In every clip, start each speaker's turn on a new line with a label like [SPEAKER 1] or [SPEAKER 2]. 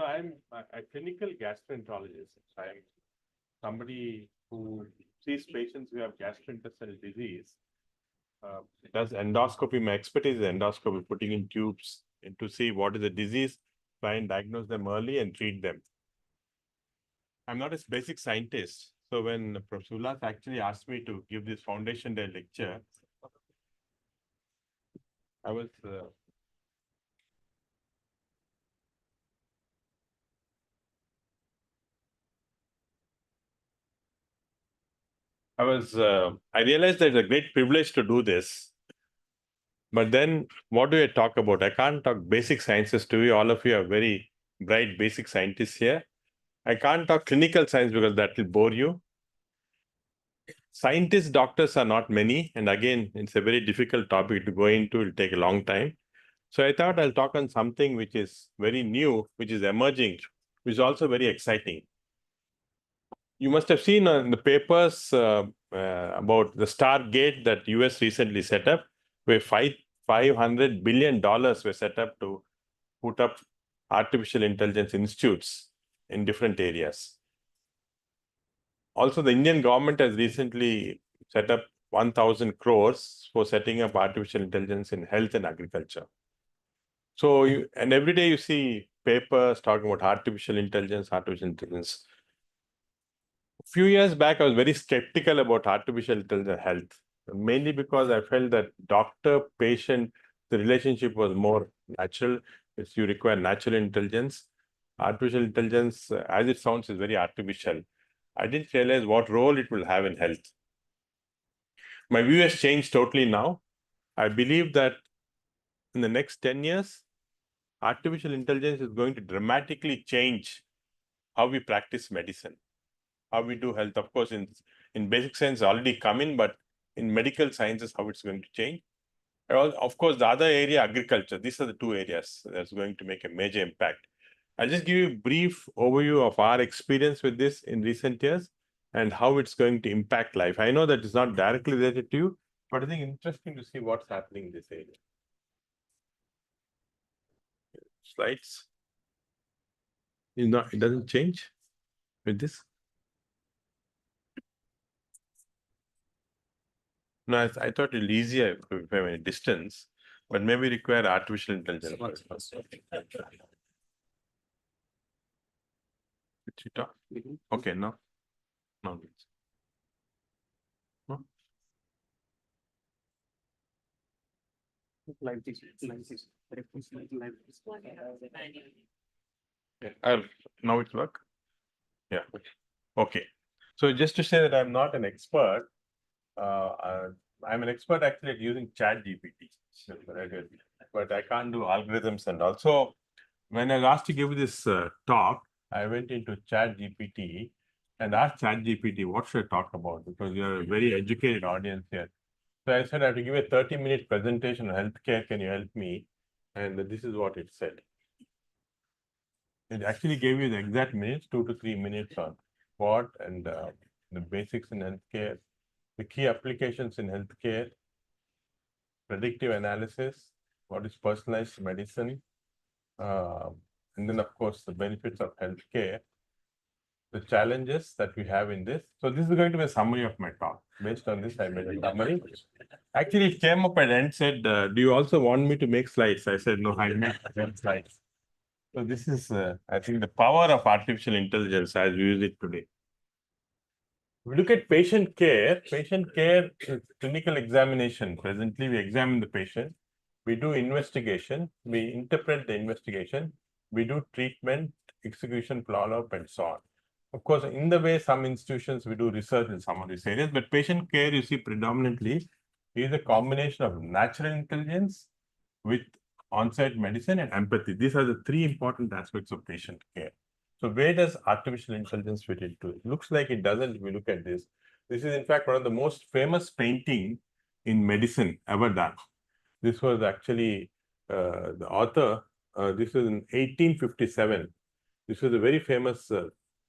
[SPEAKER 1] I'm a clinical gastroenterologist. I'm somebody who sees patients who have gastrointestinal disease. Does endoscopy. My expertise is endoscopy, putting in tubes and to see what is the disease, try and diagnose them early and treat them. I'm not a basic scientist. So when Professor Ullas actually asked me to give this Foundation Day lecture, I was I realized that it's a great privilege to do this. But then what do I talk about? I can't talk basic sciences to you. All of you are very bright basic scientists here. I can't talk clinical science because that will bore you. Scientists, doctors are not many. And again, it's a very difficult topic to go into. It'll take a long time. So I thought I'll talk on something which is very new, which is emerging, which is also very exciting. You must have seen in the papers about the Stargate that US recently set up, where $500 billion were set up to put up artificial intelligence institutes in different areas. Also, the Indian government has recently set up 1,000 crores for setting up artificial intelligence in health and agriculture. So, and every day you see papers talking about artificial intelligence. A few years back, I was very skeptical about artificial intelligence health, mainly because I felt that doctor-patient, the relationship was more natural. You require natural intelligence. Artificial intelligence, as it sounds, is very artificial. I didn't realize what role it will have in health. My view has changed totally now. I believe that in the next 10 years, artificial intelligence is going to dramatically change how we practice medicine, how we do health. Of course, in basic science, already come in, but in medical sciences, how it's going to change. Of course, the other area, agriculture. These are the two areas that's going to make a major impact. I'll just give you a brief overview of our experience with this in recent years and how it's going to impact life. I know that it's not directly related to you, but I think interesting to see what's happening in this area. Slides. It doesn't change with this. No, I thought it was easier if I went distance, but maybe require artificial intelligence. Okay, no. No. No? Now it's work? Yeah. Okay. So just to say that I'm not an expert, I'm an expert actually at using ChatGPT, but I can't do algorithms and all. So when I was asked to give this talk, I went into ChatGPT and asked ChatGPT, what should I talk about? Because you're a very educated audience here. So I said, I have to give a 30-minute presentation on healthcare. Can you help me? And this is what it said. It actually gave you the exact minutes, 2 to 3 minutes on what and the basics in healthcare, the key applications in healthcare, predictive analysis, what is personalized medicine, and then, of course, the benefits of healthcare, the challenges that we have in this. So this is going to be a summary of my talk. Based on this, I made a summary. Actually, it came up and said, do you also want me to make slides? I said, no, I make slides. So this is, I think, the power of artificial intelligence as we use it today. We look at patient care is clinical examination. Presently, we examine the patient. We do investigation. We interpret the investigation. We do treatment, execution, follow-up, and so on. Of course, in the way some institutions, we do research in some of these areas, but patient care, you see, predominantly is a combination of natural intelligence with on-site medicine and empathy. These are the three important aspects of patient care. So where does artificial intelligence fit into it? Looks like it doesn't if we look at this. This is, in fact, one of the most famous painting in medicine ever done. This was actually the author, this was in 1857. This was a very famous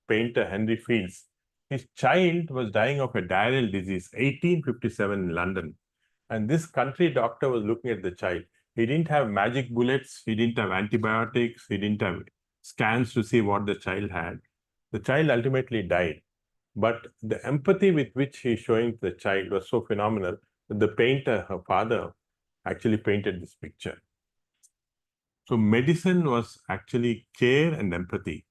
[SPEAKER 1] painter, Henry Fields. His child was dying of a diarrheal disease, 1857 in London. And this country doctor was looking at the child. He didn't have magic bullets. He didn't have antibiotics. He didn't have scans to see what the child had. The child ultimately died. But the empathy with which he's showing the child was so phenomenal that the painter, her father, actually painted this picture. So medicine was actually care and empathy.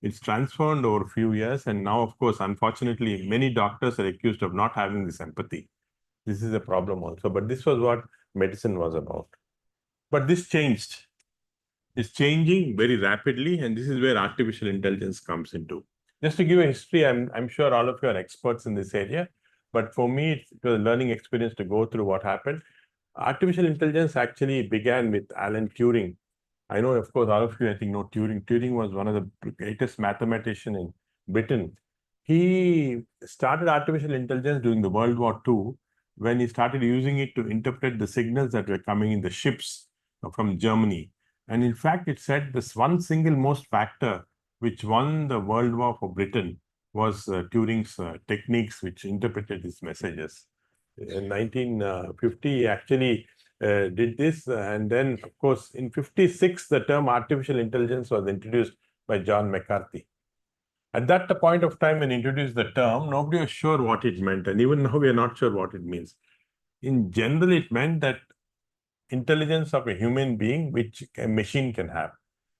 [SPEAKER 1] It's transformed over a few years, and now, of course, unfortunately, many doctors are accused of not having this empathy. This is a problem also, but this was what medicine was about. But this changed. It's changing very rapidly, and this is where artificial intelligence comes into. Just to give a history, I'm sure all of you are experts in this area, but for me, it was a learning experience to go through what happened. Artificial intelligence actually began with Alan Turing. I know, of course, all of you, I think, know Turing. Turing was one of the greatest mathematicians in Britain. He started artificial intelligence during the World War II when he started using it to interpret the signals that were coming in the ships from Germany. And in fact, it said this one single most factor which won the World War for Britain was Turing's techniques which interpreted these messages. In 1950, he actually did this. And then, of course, in 56, the term artificial intelligence was introduced by John McCarthy. At that point of time when he introduced the term, nobody was sure what it meant. And even now, we are not sure what it means. In general, it meant that intelligence of a human being, which a machine can have,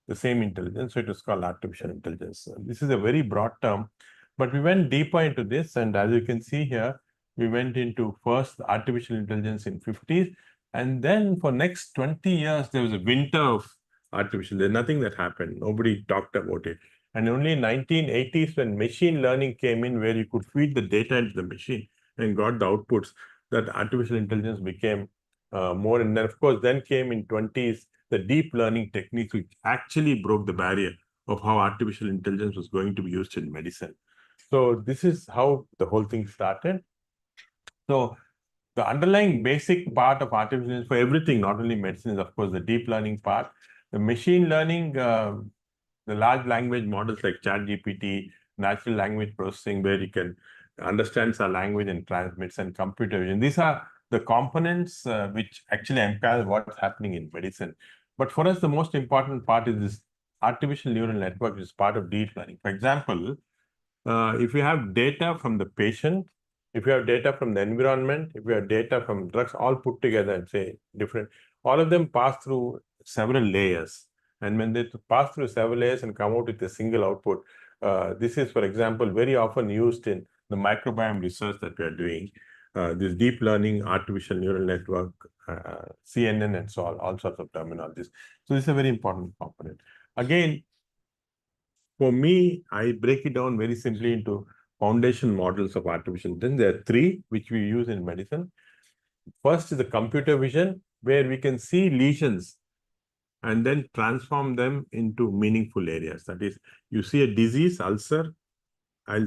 [SPEAKER 1] the same intelligence. So it is called artificial intelligence. This is a very broad term, but we went deeper into this. And as you can see here, we went into first artificial intelligence in 50s. And then for next 20 years, there was a winter of artificial. There's nothing that happened. Nobody talked about it. And only in 1980s, when machine learning came in, where you could feed the data into the machine and got the outputs, that artificial intelligence became more. And then, of course, then came in 20s, the deep learning techniques, which actually broke the barrier of how artificial intelligence was going to be used in medicine. So this is how the whole thing started. So the underlying basic part of artificial intelligence for everything, not only medicine, is of course the deep learning part. The machine learning, the large language models like ChatGPT, natural language processing, where you can understand our language and transmits, and computer vision. These are the components which actually encompass what's happening in medicine. But for us, the most important part is this artificial neural network, which is part of deep learning. For example, if you have data from the patient, if you have data from the environment, if you have data from drugs, all put together and say different, all of them pass through several layers. And when they pass through several layers and come out with a single output, this is, for example, very often used in the microbiome research that we are doing. This deep learning, artificial neural network, CNN, and so on, all sorts of terminologies. So this is a very important component. Again, for me, I break it down very simply into foundation models of artificial intelligence. There are three which we use in medicine. First is the computer vision, where we can see lesions and then transform them into meaningful areas. That is, you see a disease, ulcer,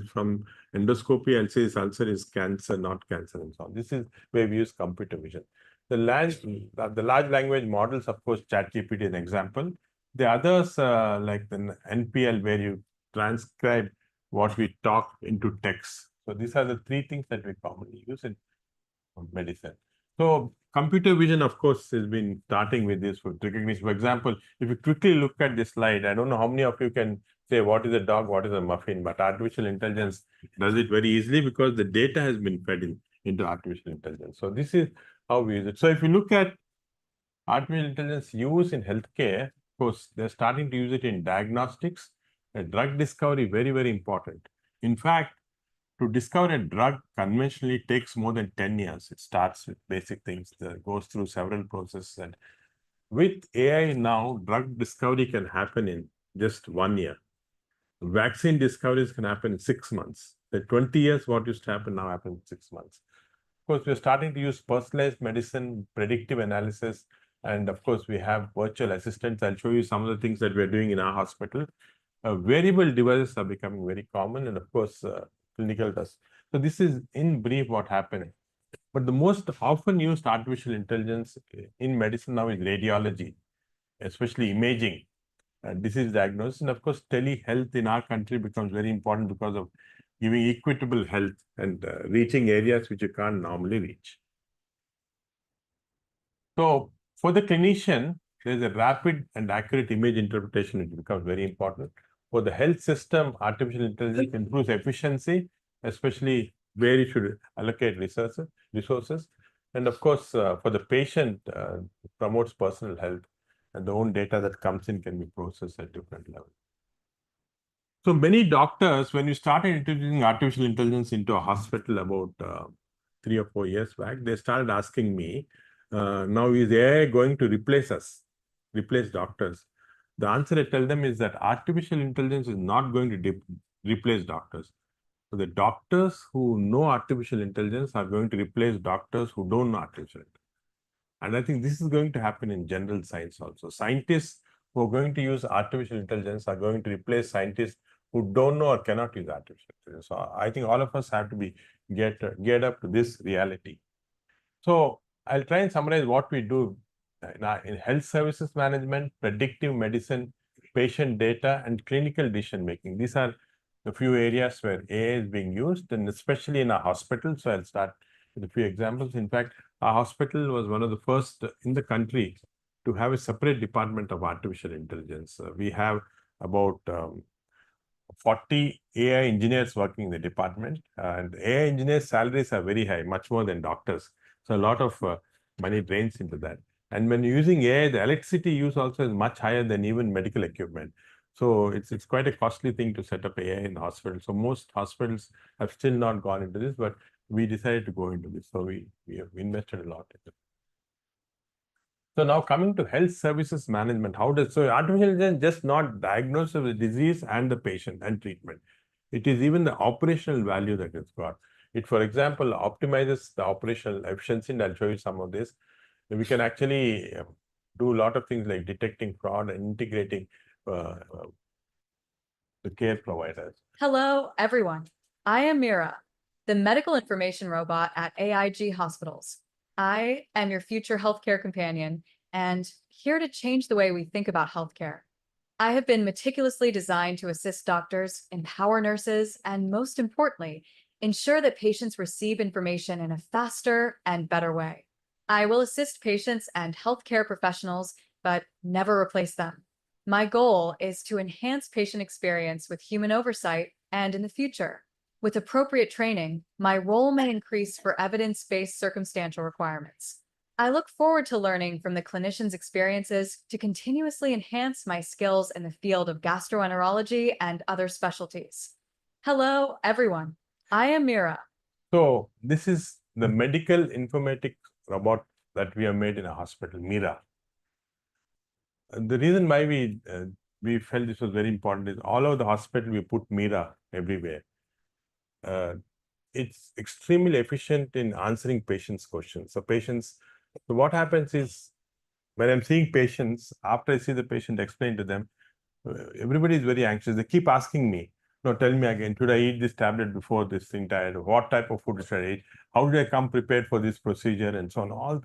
[SPEAKER 1] from endoscopy, I'll say this ulcer is cancer, not cancer, and so on. This is where we use computer vision. The large language models, of course, ChatGPT is an example. The others, like the NPL, where you transcribe what we talk into text. So these are the three things that we commonly use in medicine. So computer vision, of course, has been starting with this for recognition. For example, if you quickly look at this slide, I don't know how many of you can say what is a dog, what is a muffin, but artificial intelligence does it very easily because the data has been fed into artificial intelligence. So this is how we use it. So if you look at artificial intelligence use in healthcare, of course, they're starting to use it in diagnostics, drug discovery, very, very important. In fact, to discover a drug conventionally takes more than 10 years. It starts with basic things, goes through several processes. And with AI now, drug discovery can happen in just 1 year. Vaccine discoveries can happen in 6 months. The 20 years, what used to happen now happens in 6 months. Of course, we're starting to use personalized medicine, predictive analysis, and of course, we have virtual assistants. I'll show you some of the things that we're doing in our hospital. Wearable devices are becoming very common, and of course, clinical tests. So this is in brief what happened. But the most often used artificial intelligence in medicine now is radiology, especially imaging, disease diagnosis. And of course, telehealth in our country becomes very important because of giving equitable health and reaching areas which you can't normally reach. So for the clinician, there's a rapid and accurate image interpretation, which becomes very important. For the health system, artificial intelligence improves efficiency, especially where you should allocate resources. And of course, for the patient, promotes personal health, and the own data that comes in can be processed at different levels. So many doctors, when we started introducing artificial intelligence into a hospital about 3 or 4 years back, they started asking me, now is AI going to replace us, replace doctors? The answer I tell them is that artificial intelligence is not going to replace doctors. So the doctors who know artificial intelligence are going to replace doctors who don't know artificial intelligence. And I think this is going to happen in general science also. Scientists who are going to use artificial intelligence are going to replace scientists who don't know or cannot use artificial intelligence. So I think all of us have to be geared up to this reality. So I'll try and summarize what we do in health services management, predictive medicine, patient data, and clinical decision making. These are the few areas where AI is being used, and especially in our hospital. So I'll start with a few examples. In fact, our hospital was one of the first in the country to have a separate department of artificial intelligence. We have about 40 AI engineers working in the department, and AI engineers' salaries are very high, much more than doctors. So a lot of money drains into that. And when you're using AI, the electricity use also is much higher than even medical equipment. So it's quite a costly thing to set up AI in the hospital. So most hospitals have still not gone into this, but we decided to go into this. So we have invested a lot in it. So now coming to health services management, so artificial intelligence just not diagnose of the disease and the patient and treatment. It is even the operational value that it's got. It, for example, optimizes the operational efficiency, and I'll show you some of this. We can actually do a lot of things like detecting fraud and integrating the care providers.
[SPEAKER 2] Hello, everyone. I am Mira, the medical information robot at AIG Hospitals. I am your future healthcare companion and here to change the way we think about healthcare. I have been meticulously designed to assist doctors, empower nurses, and most importantly, ensure that patients receive information in a faster and better way. I will assist patients and healthcare professionals, but never replace them. My goal is to enhance patient experience with human oversight and in the future. With appropriate training, my role may increase for evidence-based circumstantial requirements. I look forward to learning from the clinicians' experiences to continuously enhance my skills in the field of gastroenterology and other specialties. Hello, everyone. I am Mira.
[SPEAKER 1] So this is the medical informatics robot that we have made in a hospital, Mira. The reason why we felt this was very important is all over the hospital we put Mira everywhere. It's extremely efficient in answering patients' questions. So what happens is when I'm seeing patients, after I see the patient, explain to them, everybody is very anxious. They keep asking me, no, tell me again, should I eat this tablet before this thing died? What type of food should I eat? How did I come prepared for this procedure? And so on.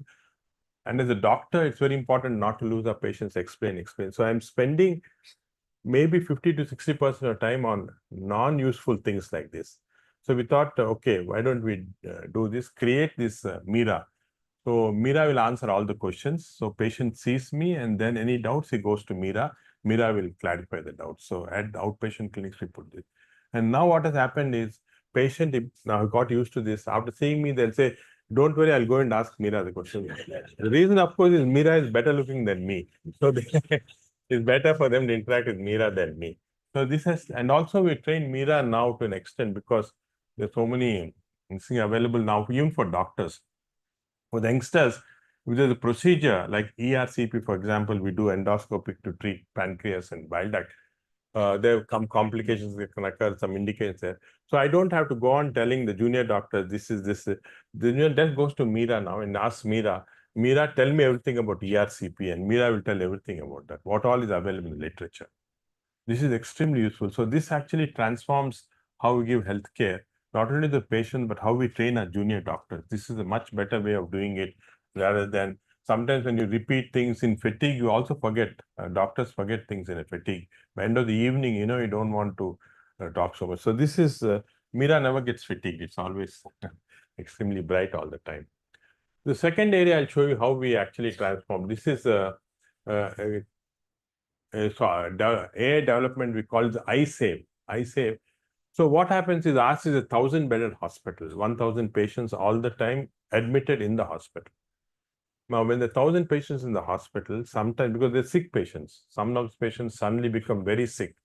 [SPEAKER 1] And as a doctor, it's very important not to lose our patients, explain. So I'm spending maybe 50 to 60% of time on non-useful things like this. So we thought, okay, why don't we do this, create this Mira. So Mira will answer all the questions. So patient sees me and then any doubts, he goes to Mira. Mira will clarify the doubts. So at the outpatient clinics, we put this. And now what has happened is patient now got used to this. After seeing me, they'll say, don't worry, I'll go and ask Mira the question. The reason, of course, is Mira is better looking than me. So it's better for them to interact with Mira than me. So this has, and also we train Mira now to an extent because there's so many things available now, even for doctors. For the youngsters, if there's a procedure like ERCP, for example, we do endoscopic to treat pancreas and bile duct. There come complications that can occur, some indications there. So I don't have to go on telling the junior doctor, this is this. The junior just goes to Mira now and asks Mira, tell me everything about ERCP, and Mira will tell everything about that, what all is available in the literature. This is extremely useful. So this actually transforms how we give healthcare, not only the patient, but how we train our junior doctors. This is a much better way of doing it rather than sometimes when you repeat things in fatigue, you also forget. Doctors forget things in a fatigue. By the end of the evening, you don't want to talk so much. So this is, Mira never gets fatigued. It's always extremely bright all the time. The second area, I'll show you how we actually transform. This is AI development we call it iSave. iSave. So what happens is ours is a 1,000-bedded hospital, 1,000 patients all the time admitted in the hospital. Now, when the 1,000 patients in the hospital, sometimes because they're sick patients, some of those patients suddenly become very sick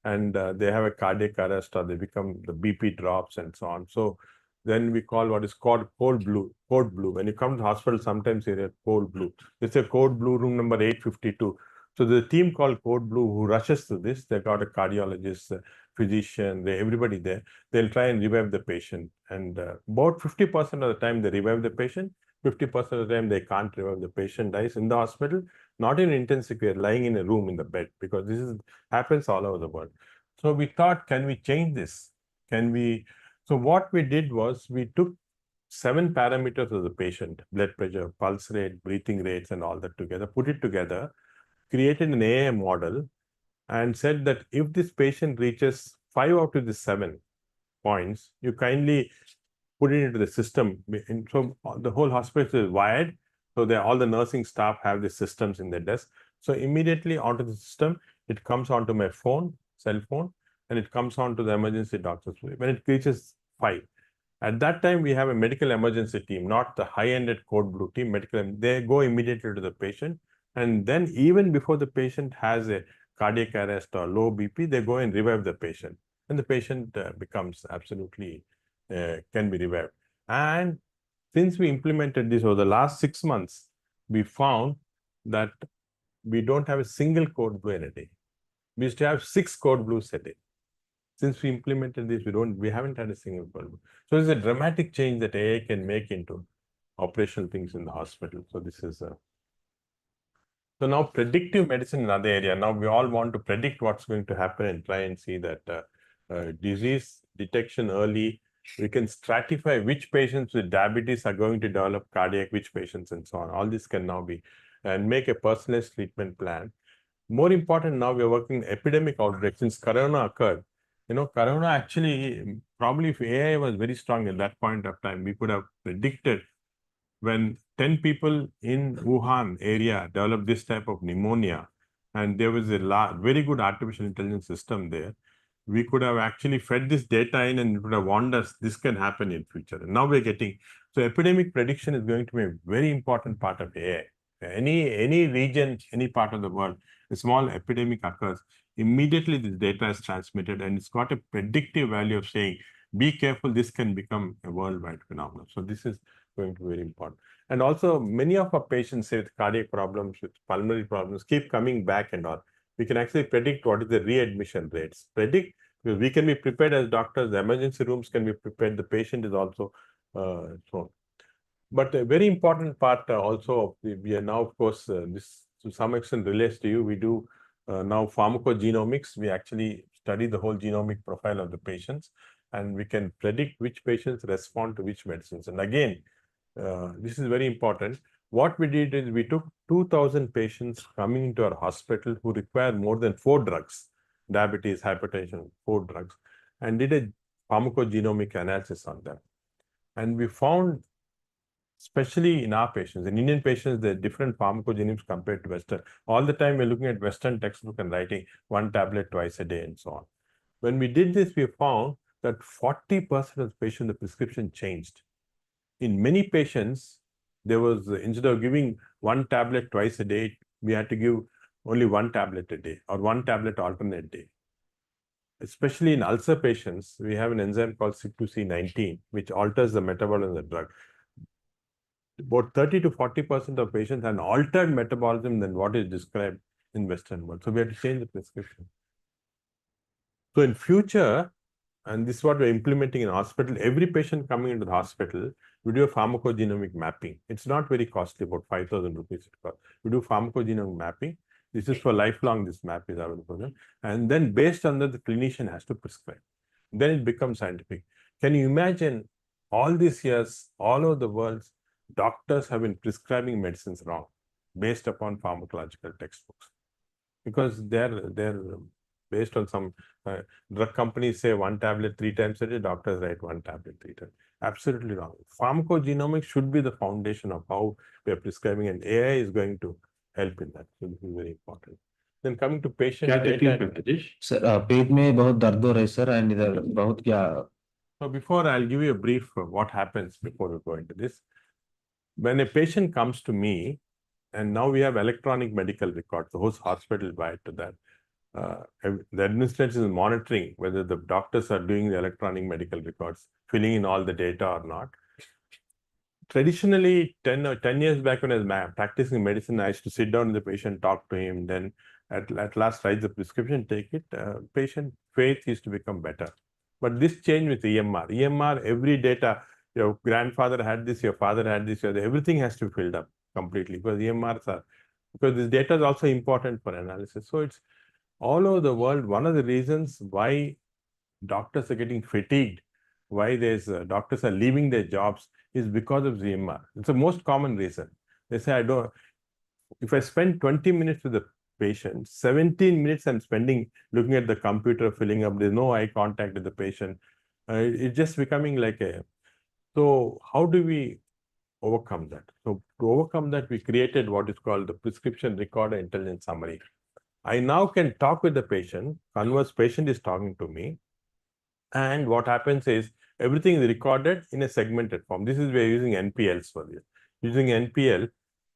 [SPEAKER 1] and they have a cardiac arrest or they become the BP drops and so on. So then we call what is called code blue. Code blue. When you come to the hospital, sometimes you get code blue. It's a code blue room number 852. So the team called Code Blue who rushes to this, they got a cardiologist, a physician, everybody there. They'll try and revive the patient. And about 50% of the time they revive the patient. 50% of the time they can't revive. The patient dies in the hospital, not in intensive care, lying in a room in the bed, because this happens all over the world. So we thought, can we change this? So what we did was we took 7 parameters of the patient, blood pressure, pulse rate, breathing rates, and all that together, put it together, created an AI model, and said that if this patient reaches 5 out of the 7 points, you kindly put it into the system. And so the whole hospital is wired. So all the nursing staff have the systems in their desk. So immediately onto the system, it comes onto my phone, cell phone, and it comes onto the emergency doctor's. When it reaches 5, at that time, we have a medical emergency team, not the high-ended code blue team. They go immediately to the patient. And then even before the patient has a cardiac arrest or low BP, they go and revive the patient. And the patient becomes absolutely, can be revived. And since we implemented this over the last 6 months, we found that we don't have a single code blue in a day. We used to have 6 code blues a day. Since we implemented this, we haven't had a single code. So it's a dramatic change that AI can make into operational things in the hospital. So this is so now predictive medicine, another area. Now we all want to predict what's going to happen and try and see that disease detection early. We can stratify which patients with diabetes are going to develop cardiac, which patients, and so on. All this can now be, and make a personalized treatment plan. More important, now we are working epidemic outbreak. Since Corona occurred, Corona actually, probably if AI was very strong at that point of time, we could have predicted when 10 people in Wuhan area developed this type of pneumonia, and there was a very good artificial intelligence system there, we could have actually fed this data in and it would have warned us this can happen in future. And now we're getting, so epidemic prediction is going to be a very important part of AI. Any region, any part of the world, a small epidemic occurs, immediately this data is transmitted and it's got a predictive value of saying, be careful, this can become a worldwide phenomenon. So this is going to be very important. And also many of our patients say with cardiac problems, with pulmonary problems, keep coming back and all. We can actually predict what is the readmission rates. Because we can be prepared as doctors, the emergency rooms can be prepared, the patient is also so. But a very important part also, we are now, of course, this to some extent relates to you. We do now pharmacogenomics. We actually study the whole genomic profile of the patients, and we can predict which patients respond to which medicines. And again, this is very important. What we did is we took 2,000 patients coming into our hospital who require more than 4 drugs, diabetes, hypertension, 4 drugs, and did a pharmacogenomic analysis on them. And we found, especially in our patients, in Indian patients, there are different pharmacogenomes compared to Western. All the time we're looking at Western textbook and writing 1 tablet twice a day and so on. When we did this, we found that 40% of the patients, the prescription changed. In many patients, there was, instead of giving 1 tablet twice a day, we had to give only 1 tablet a day or 1 tablet alternate day. Especially in ulcer patients, we have an enzyme called CYP2C19, which alters the metabolism of the drug. About 30 to 40% of patients have an altered metabolism than what is described in Western world. So we have to change the prescription. So in future, and this is what we're implementing in hospital, every patient coming into the hospital, we do a pharmacogenomic mapping. It's not very costly, about 5,000 rupees it costs. We do pharmacogenomic mapping. This is for lifelong, this map is available for them. And then based on that, the clinician has to prescribe. Then it becomes scientific. Can you imagine all these years, all over the world, doctors have been prescribing medicines wrong based upon pharmacological textbooks? Because they're based on some drug companies say 1 tablet 3 times a day, doctors write 1 tablet 3 times. Absolutely wrong. Pharmacogenomics should be the foundation of how we are prescribing, and AI is going to help in that. So this is very important. Then coming to patient
[SPEAKER 3] क्या
[SPEAKER 1] data.
[SPEAKER 3] तकलीफ है Rajesh?
[SPEAKER 4] Sir पेट में बहुत दर्द हो रहा है sir and इधर बहुत क्या
[SPEAKER 1] So before I'll give you a brief of what happens before we go into this. When a patient comes to me, and now we have electronic medical records, the whole hospital wired to that. The administration is monitoring whether the doctors are doing the electronic medical records, filling in all the data or not. Traditionally, 10 years back when I was practicing medicine, I used to sit down with the patient, talk to him, then at last write the prescription, take it. Patient faith used to become better. But this changed with EMR. EMR, every data, your grandfather had this, your father had this, everything has to be filled up completely because EMRs are, because this data is also important for analysis. So it's all over the world. One of the reasons why doctors are getting fatigued, why there's doctors are leaving their jobs is because of EMR. It's the most common reason. They say, if I spend 20 minutes with the patient, 17 minutes I'm spending looking at the computer, filling up, there's no eye contact with the patient. It's just becoming like so how do we overcome that? So to overcome that, we created what is called the prescription recorder intelligence summary. I now can talk with the patient, patient is talking to me, and what happens is everything is recorded in a segmented form. This is we're using NPLs for this. Using NPL,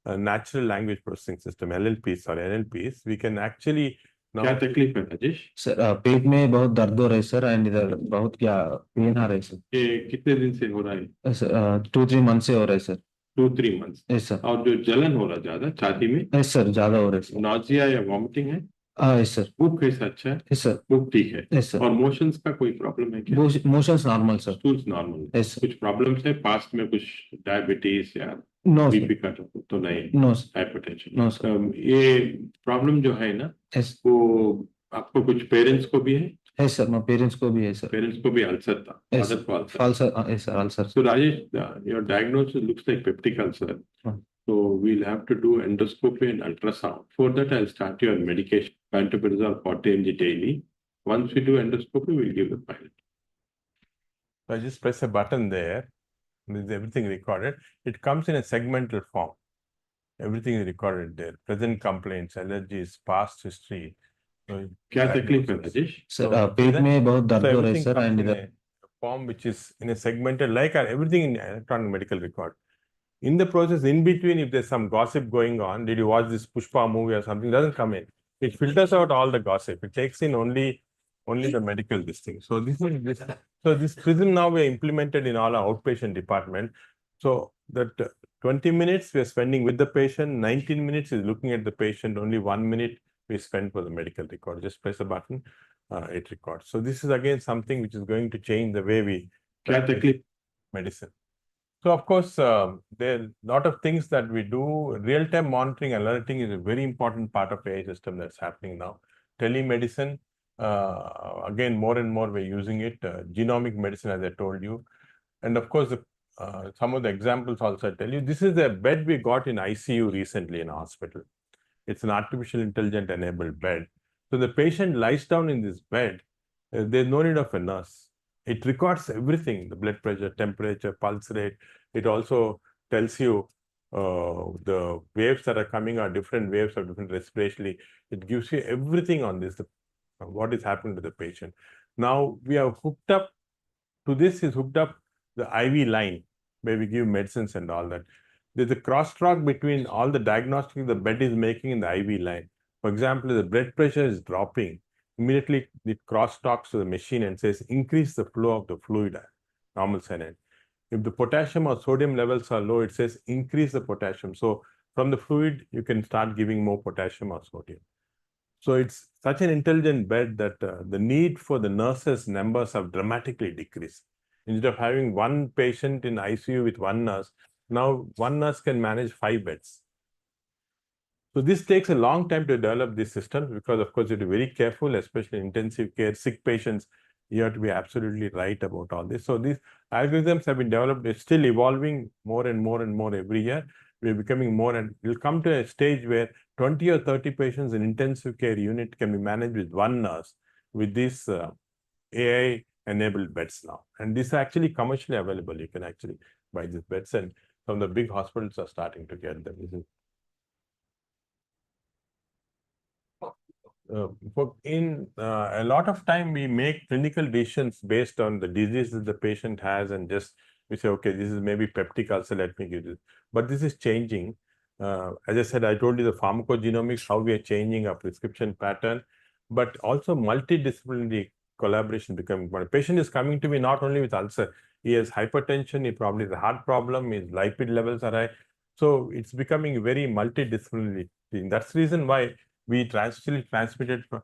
[SPEAKER 1] natural language processing system, NLPs, we can actually now.
[SPEAKER 3] क्या तकलीफ है Rajesh?
[SPEAKER 4] Sir पेट में बहुत दर्द हो रहा है sir and इधर बहुत क्या पेन आ रहा है सर
[SPEAKER 3] ये कितने दिन से हो रहा है?
[SPEAKER 4] सर 2-3 मंथ से हो रहा है सर
[SPEAKER 3] 2-3 months.
[SPEAKER 4] यस सर
[SPEAKER 3] और जो जलन हो रहा है ज्यादा छाती में,
[SPEAKER 4] यस सर ज्यादा हो रहा है सर
[SPEAKER 3] नाजिया या वॉमिटिंग है,
[SPEAKER 4] यस सर
[SPEAKER 3] भूख कैसा अच्छा है?
[SPEAKER 4] यस सर
[SPEAKER 3] भूख ठीक है.
[SPEAKER 4] यस सर
[SPEAKER 3] और मोशंस का कोई प्रॉब्लम है क्या?
[SPEAKER 4] Motions normal sir
[SPEAKER 3] stools normal.
[SPEAKER 4] Yes sir
[SPEAKER 3] कुछ प्रॉब्लम्स है पास्ट में, कुछ डायबिटीज या
[SPEAKER 4] नो
[SPEAKER 3] बीपी
[SPEAKER 4] सर
[SPEAKER 3] का तो नहीं?
[SPEAKER 4] No sir
[SPEAKER 3] hypertension.
[SPEAKER 4] No sir
[SPEAKER 3] ये प्रॉब्लम जो है ना,
[SPEAKER 4] यस
[SPEAKER 3] वो आपको कुछ पेरेंट्स को भी है?
[SPEAKER 4] यस सर मेरे पेरेंट्स को भी है सर
[SPEAKER 3] पेरेंट्स को भी अल्सर था,
[SPEAKER 4] Yes,
[SPEAKER 3] फादर को ulcer.
[SPEAKER 4] Ulcer yes sir ulcer
[SPEAKER 3] So Rajesh, your diagnosis looks like peptic ulcer. So we'll have to do endoscopy and ultrasound. For that, I'll start you on medication, pantoprazole 40 mg daily. Once we do endoscopy, we'll give the pilot.
[SPEAKER 1] I just press a button there. There's everything recorded. It comes in a segmental form. Everything is recorded there. Present complaints, allergies, past history. So
[SPEAKER 3] क्या तकलीफ है Rajesh?
[SPEAKER 4] Sir पेट में बहुत दर्द हो रहा है
[SPEAKER 1] everything
[SPEAKER 4] sir
[SPEAKER 1] comes
[SPEAKER 4] and
[SPEAKER 1] in
[SPEAKER 4] इधर
[SPEAKER 1] a form which is in a segmented, like everything in electronic medical record. In the process, in between, if there's some gossip going on, did you watch this Pushpa movie or something, doesn't come in. It filters out all the gossip. It takes in only the medical this thing. So this prism now we're implemented in all our outpatient department. So that 20 minutes we're spending with the patient, 19 minutes is looking at the patient, only 1 minute we spend for the medical record. Just press a button, it records. So this is again something which is going to change the way we
[SPEAKER 3] क्या तकलीफ?
[SPEAKER 1] medicine. So of course, there are a lot of things that we do. Real-time monitoring and alerting is a very important part of AI system that's happening now. Telemedicine, again, more and more we're using it. Genomic medicine, as I told you. And of course, some of the examples also I tell you. This is a bed we got in ICU recently in a hospital. It's an artificial intelligence enabled bed. So the patient lies down in this bed. There's no need of a nurse. It records everything, the blood pressure, temperature, pulse rate. It also tells you the waves that are coming are different waves of different respiratory. It gives you everything on this, what is happening to the patient. Now we have hooked up to this is hooked up the IV line where we give medicines and all that. There's a crosstalk between all the diagnostics the bed is making in the IV line. For example, if the blood pressure is dropping, immediately it crosstalks to the machine and says, increase the flow of the fluid, normal saline. If the potassium or sodium levels are low, it says, increase the potassium. So from the fluid, you can start giving more potassium or sodium. So it's such an intelligent bed that the need for the nurses' numbers have dramatically decreased. Instead of having one patient in ICU with one nurse, now one nurse can manage 5 beds. So this takes a long time to develop these systems because, of course, you have to be very careful, especially in intensive care, sick patients. You have to be absolutely right about all this. So these algorithms have been developed. It's still evolving more and more and more every year. We're becoming more, and we'll come to a stage where 20 or 30 patients in intensive care unit can be managed with one nurse with these AI-enabled beds now. And these are actually commercially available. You can actually buy these beds, and some of the big hospitals are starting to get them. a lot of time we make clinical decisions based on the diseases the patient has, and just we say, okay, this is maybe peptic ulcer, let me give this. But this is changing. As I said, I told you the pharmacogenomics, how we are changing our prescription pattern, but also multidisciplinary collaboration becoming important. Patient is coming to me not only with ulcer, he has hypertension, he probably has a heart problem, his lipid levels are high. So it's becoming very multidisciplinary thing. That's the reason why we translated from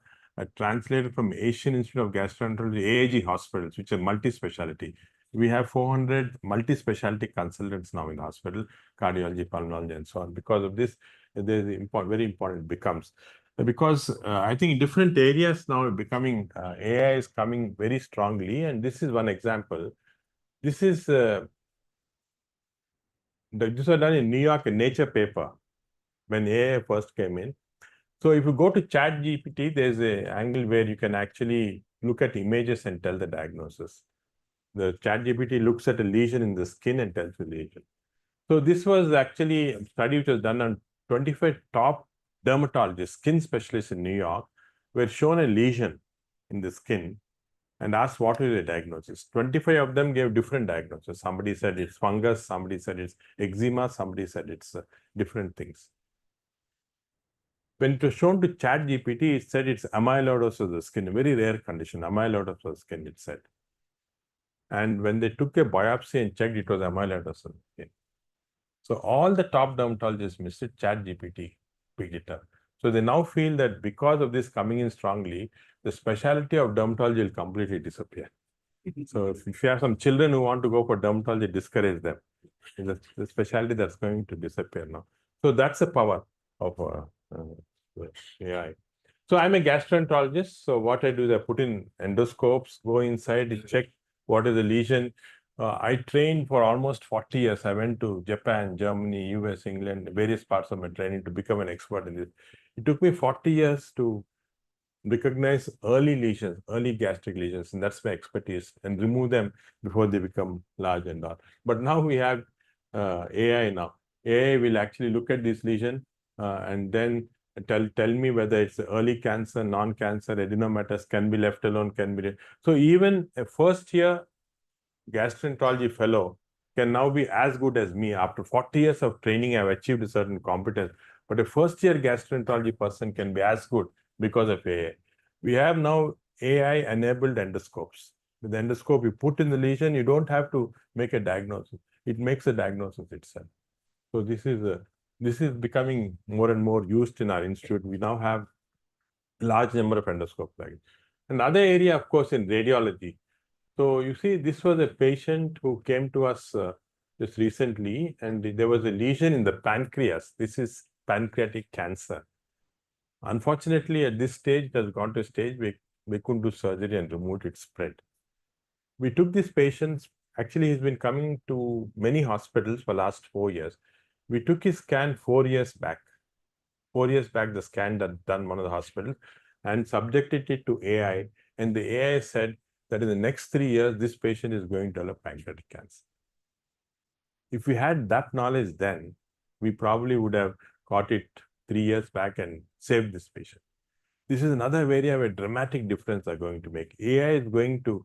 [SPEAKER 1] Asian Institute of Gastroenterology, AIG hospitals, which are multi-specialty. We have 400 multi-specialty consultants now in the hospital, cardiology, pulmonology, and so on. Because of this, very important becomes. Because I think different areas now are becoming, AI is coming very strongly, and this is one example. This is, this was done in New York, a Nature paper, when AI first came in. So if you go to ChatGPT, there's an angle where you can actually look at images and tell the diagnosis. The ChatGPT looks at a lesion in the skin and tells the lesion. So this was actually a study which was done on 25 top dermatologists, skin specialists in New York, were shown a lesion in the skin and asked what is the diagnosis. 25 of them gave different diagnoses. Somebody said it's fungus, somebody said it's eczema, somebody said it's different things. When it was shown to ChatGPT, it said it's amyloidosis of the skin, a very rare condition, amyloidosis of the skin, it said. And when they took a biopsy and checked, it was amyloidosis of the skin. So all the top dermatologists missed it, ChatGPT picked it up. So they now feel that because of this coming in strongly, the specialty of dermatology will completely disappear. So if you have some children who want to go for dermatology, discourage them. It's the specialty that's going to disappear now. So that's the power of AI. So I'm a gastroenterologist. So what I do is I put in endoscopes, go inside, check what is the lesion. I trained for almost 40 years. I went to Japan, Germany, US, England, various parts of my training to become an expert in this. It took me 40 years to recognize early lesions, early gastric lesions, and that's my expertise, and remove them before they become large and all. But now we have AI now. AI will actually look at this lesion and then tell me whether it's early cancer, non-cancer, adenomatous, can be left alone, can be. So even a first-year gastroenterology fellow can now be as good as me. After 40 years of training, I've achieved a certain competence. But a first-year gastroenterology person can be as good because of AI. We have now AI-enabled endoscopes. With the endoscope, you put in the lesion, you don't have to make a diagnosis. It makes a diagnosis itself. So this is becoming more and more used in our institute. We now have a large number of endoscopes like it. Another area, of course, in radiology. So you see, this was a patient who came to us just recently, and there was a lesion in the pancreas. This is pancreatic cancer. Unfortunately, at this stage, it has gone to a stage we couldn't do surgery and remove it spread. We took this patient, actually he's been coming to many hospitals for the last 4 years. We took his scan 4 years back. 4 years back, the scan done one of the hospitals, and subjected it to AI. And the AI said that in the next 3 years, this patient is going to develop pancreatic cancer. If we had that knowledge then, we probably would have caught it 3 years back and saved this patient. This is another area where dramatic difference are going to make. AI is going to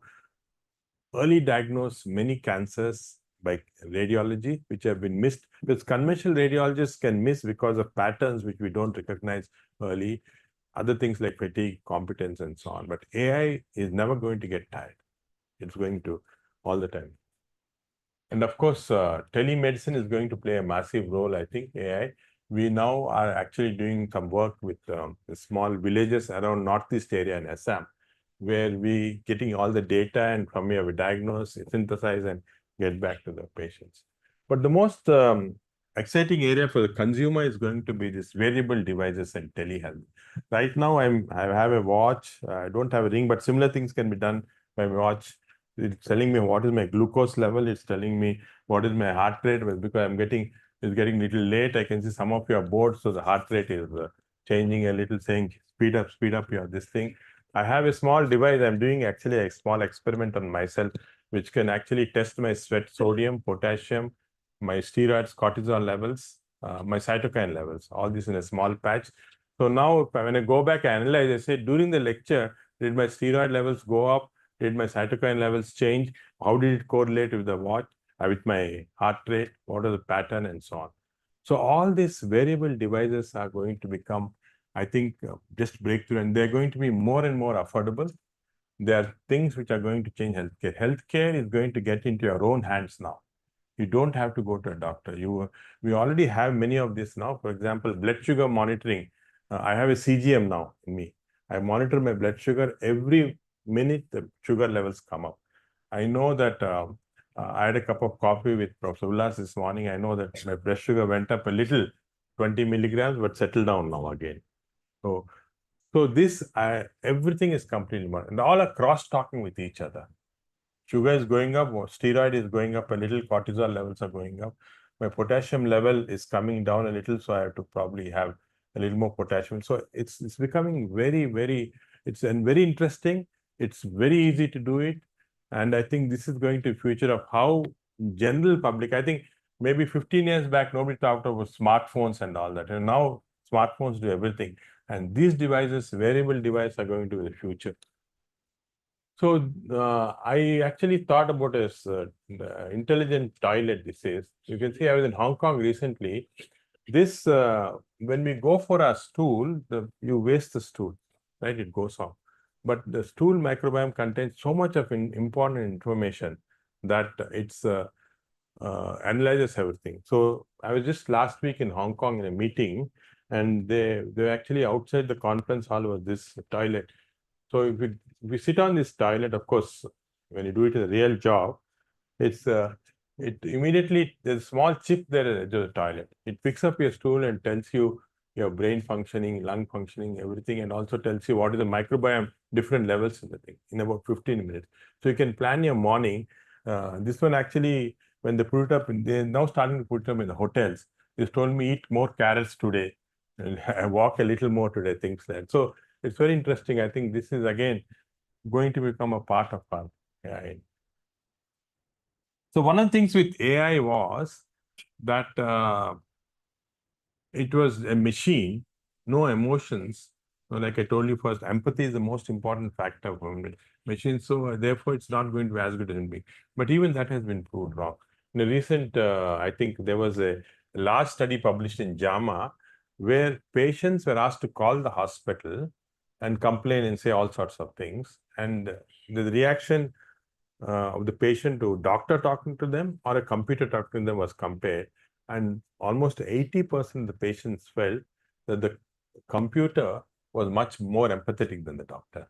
[SPEAKER 1] early diagnose many cancers by radiology, which have been missed, because conventional radiologists can miss because of patterns which we don't recognize early, other things like fatigue, competence, and so on. But AI is never going to get tired. It's going to all the time. And of course, telemedicine is going to play a massive role, I think, AI. We now are actually doing some work with small villages around Northeast area in Assam, where we getting all the data, and from here we diagnose, synthesize, and get back to the patients. But the most exciting area for the consumer is going to be this wearable devices and telehealth. Right now, I have a watch. I don't have a ring, but similar things can be done by my watch. It's telling me what is my glucose level. It's telling me what is my heart rate. Because it's getting a little late. I can see some of your boards, so the heart rate is changing a little, saying speed up your this thing. I have a small device. I'm doing actually a small experiment on myself, which can actually test my sweat sodium, potassium, my steroids, cortisol levels, my cytokine levels, all this in a small patch. So now when I go back and analyze, I say during the lecture, did my steroid levels go up? Did my cytokine levels change? How did it correlate with the watch, with my heart rate? What are the pattern and so on? So all these variable devices are going to become, I think, just breakthrough, and they're going to be more and more affordable. There are things which are going to change healthcare. Healthcare is going to get into your own hands now. You don't have to go to a doctor. We already have many of this now. For example, blood sugar monitoring. I have a CGM now in me. I monitor my blood sugar every minute. The sugar levels come up. I know that I had a cup of coffee with Professor Ullas this morning. I know that my blood sugar went up a little, 20 milligrams, but settled down now again. So this, everything is completely monitored. And all are cross-talking with each other. Sugar is going up, steroid is going up a little, cortisol levels are going up. My potassium level is coming down a little, so I have to probably have a little more potassium. So it's becoming very, it's very interesting. It's very easy to do it. And I think this is going to be future of how general public, I think maybe 15 years back, nobody talked about smartphones and all that. And now smartphones do everything. And these devices, wearable devices are going to be the future. So I actually thought about this intelligent toilet. This is, you can see I was in Hong Kong recently. This, when we go for a stool, you waste the stool, right? It goes off. But the stool microbiome contains so much of important information that it's analyzes everything. So I was just last week in Hong Kong in a meeting, and they actually outside the conference hall was this toilet. So if we sit on this toilet, of course, when you do it in a real job, it's it immediately, there's a small chip there at the toilet. It picks up your stool and tells you your brain functioning, lung functioning, everything, and also tells you what is the microbiome, different levels in the thing in about 15 minutes. So you can plan your morning. This one actually, when they put it up, they're now starting to put them in the hotels. They told me eat more carrots today and walk a little more today, things like that. So it's very interesting. I think this is again going to become a part of our AI. So one of the things with AI was that it was a machine, no emotions. So like I told you first, empathy is the most important factor for machines. So therefore, it's not going to be as good as me. But even that has been proved wrong. In a recent, I think there was a large study published in JAMA where patients were asked to call the hospital and complain and say all sorts of things. And the reaction of the patient to doctor talking to them or a computer talking to them was compared. And almost 80% of the patients felt that the computer was much more empathetic than the doctor.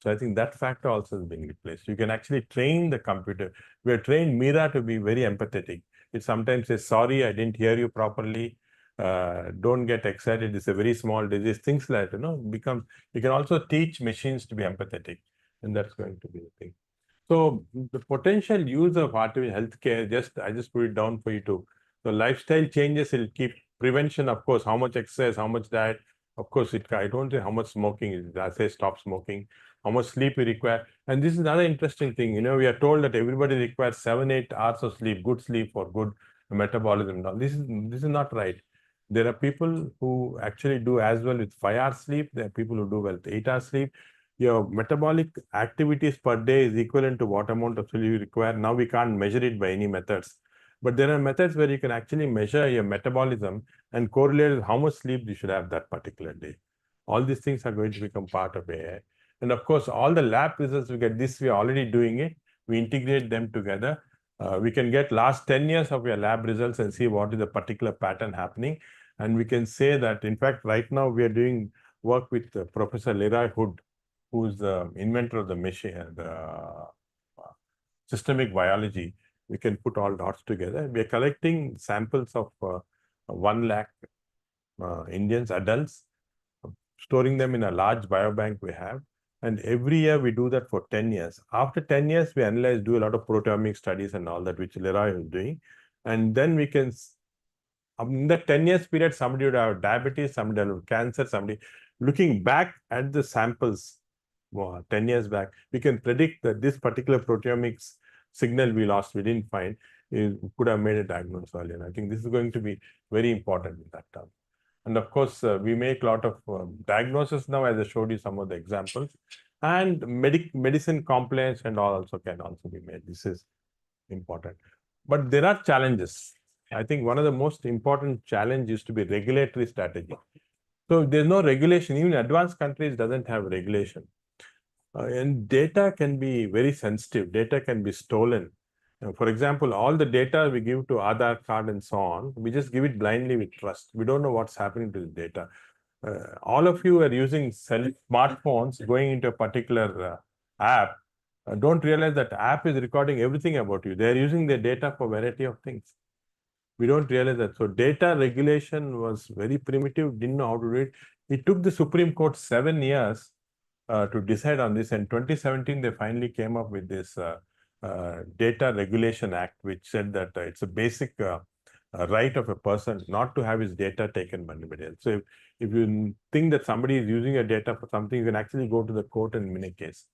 [SPEAKER 1] So I think that factor also is being replaced. You can actually train the computer. We have trained Mira to be very empathetic. It sometimes says, sorry, I didn't hear you properly. Don't get excited. It's a very small disease. Things like that, you can also teach machines to be empathetic. And that's going to be the thing. So the potential use of artificial healthcare, I just put it down for you to. The lifestyle changes will keep prevention, of course, how much exercise, how much diet. Of course, I don't say how much smoking is. I say stop smoking. How much sleep we require. And this is another interesting thing. We are told that everybody requires 7-8 hours of sleep, good sleep for good metabolism. Now, this is not right. There are people who actually do as well with 5 hours sleep. There are people who do well with 8 hours sleep. Your metabolic activities per day is equivalent to what amount of sleep you require. Now we can't measure it by any methods. But there are methods where you can actually measure your metabolism and correlate with how much sleep you should have that particular day. All these things are going to become part of AI. And of course, all the lab results we get, we are already doing it. We integrate them together. We can get last 10 years of your lab results and see what is the particular pattern happening. And we can say that, in fact, right now we are doing work with Professor Leroy Hood, who's the inventor of the machine, the systemic biology. We can put all dots together. We are collecting samples of 1 lakh Indians, adults, storing them in a large biobank we have. And every year we do that for 10 years. After 10 years, we analyze, do a lot of proteomic studies and all that, which Leroy is doing. And then we can, in the 10 years period, somebody would have diabetes, somebody would have cancer, somebody looking back at the samples 10 years back, we can predict that this particular proteomics signal we lost, we didn't find, could have made a diagnosis earlier. And I think this is going to be very important in that term. And of course, we make a lot of diagnosis now, as I showed you some of the examples. And medicine compliance and all also can also be made. This is important. But there are challenges. I think one of the most important challenge is to be regulatory strategy. So there's no regulation. Even advanced countries doesn't have regulation. And data can be very sensitive. Data can be stolen. For example, all the data we give to Aadhaar card and so on, we just give it blindly with trust. We don't know what's happening to the data. All of you are using smartphones going into a particular app. Don't realize that app is recording everything about you. They're using their data for variety of things. We don't realize that. So data regulation was very primitive, didn't know how to do it. It took the Supreme Court 7 years to decide on this. In 2017, they finally came up with this Data Regulation Act, which said that it's a basic right of a person not to have his data taken by anybody else. So if you think that somebody is using your data for something, you can actually go to the court and win a case.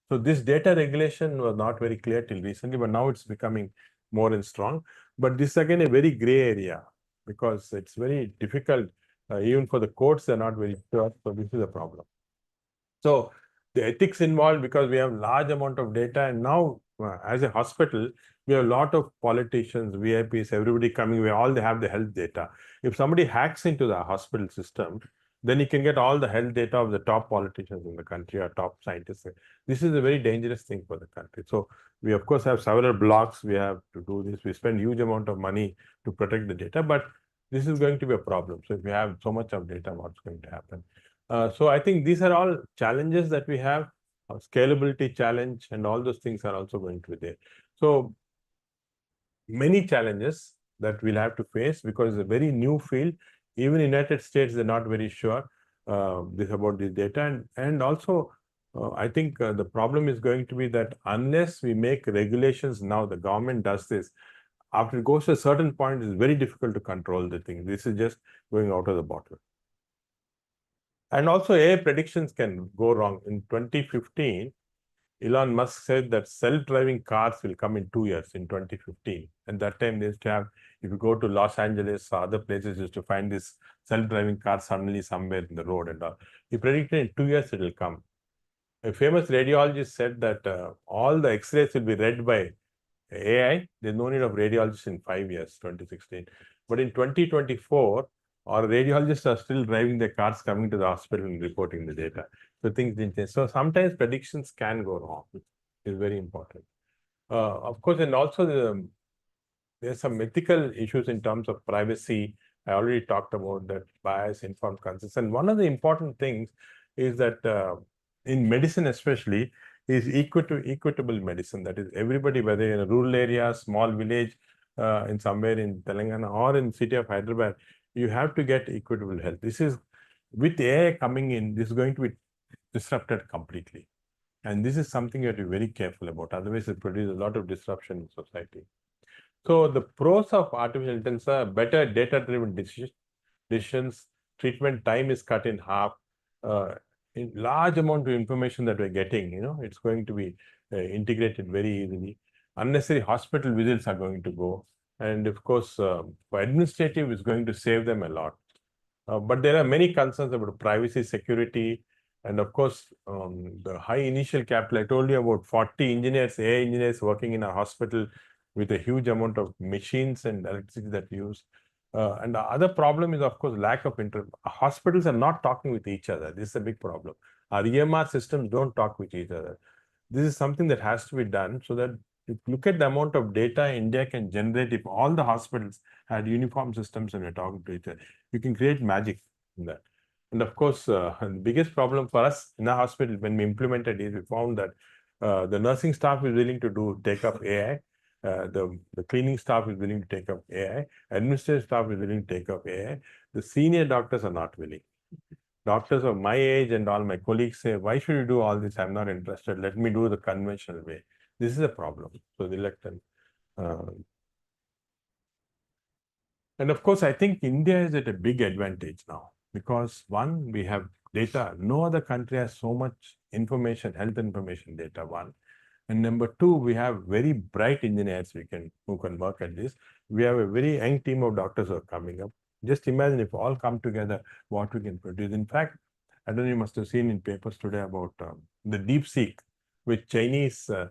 [SPEAKER 1] So this data regulation was not very clear till recently, but now it's becoming more and strong. But this is again a very gray area because it's very difficult. Even for the courts, they're not very sure. So this is a problem. So the ethics involved, because we have large amount of data, and now as a hospital, we have a lot of politicians, VIPs, everybody coming. We all have the health data. If somebody hacks into the hospital system, then you can get all the health data of the top politicians in the country or top scientists. This is a very dangerous thing for the country. So we of course have several blocks. We have to do this. We spend huge amount of money to protect the data, but this is going to be a problem. So if we have so much of data, what's going to happen? So I think these are all challenges that we have. Scalability challenge and all those things are also going to be there. So many challenges that we'll have to face because it's a very new field. Even United States, they're not very sure about this data. And also, I think the problem is going to be that unless we make regulations now, the government does this, after it goes to a certain point, it's very difficult to control the thing. This is just going out of the bottle. And also AI predictions can go wrong. In 2015, Elon Musk said that self-driving cars will come in 2 years, in 2015. And that time they used to have, if you go to Los Angeles or other places, you used to find this self-driving car suddenly somewhere in the road and all. He predicted in 2 years it will come. A famous radiologist said that all the X-rays will be read by AI. There's no need of radiologists in 5 years, 2016. But in 2024, our radiologists are still driving their cars, coming to the hospital and reporting the data. So things didn't change. So sometimes predictions can go wrong, which is very important. Of course, and also there's some ethical issues in terms of privacy. I already talked about that, bias, informed consent. And one of the important things is that in medicine especially, is equitable medicine. That is, everybody, whether in a rural area, small village, in somewhere in Telangana or in city of Hyderabad, you have to get equitable health. This is, with AI coming in, this is going to be disrupted completely. And this is something you have to be very careful about. Otherwise, it produces a lot of disruption in society. So the pros of artificial intelligence are better data-driven decisions, treatment time is cut in half, in large amount of information that we're getting, it's going to be integrated very easily. Unnecessary hospital visits are going to go. And of course, for administrative, it's going to save them a lot. But there are many concerns about privacy, security, and of course, the high initial capital. I told you about 40 engineers, AI engineers working in a hospital with a huge amount of machines and electricity that use. And the other problem is, of course, lack of internet. Hospitals are not talking with each other. This is a big problem. Our EMR systems don't talk with each other. This is something that has to be done so that if you look at the amount of data India can generate, if all the hospitals had uniform systems and were talking to each other, you can create magic in that. And of course, the biggest problem for us in a hospital when we implemented it, we found that the nursing staff is willing to take up AI. The cleaning staff is willing to take up AI. Administrative staff is willing to take up AI. The senior doctors are not willing. Doctors of my age and all my colleagues say, why should you do all this? I'm not interested. Let me do the conventional way. This is a problem. So reluctant. And of course, I think India is at a big advantage now because one, we have data. No other country has so much information, health information data, one. And number two, we have very bright engineers who can work at this. We have a very young team of doctors who are coming up. Just imagine if all come together, what we can produce. In fact, I don't know, you must have seen in papers today about the DeepSeek, which the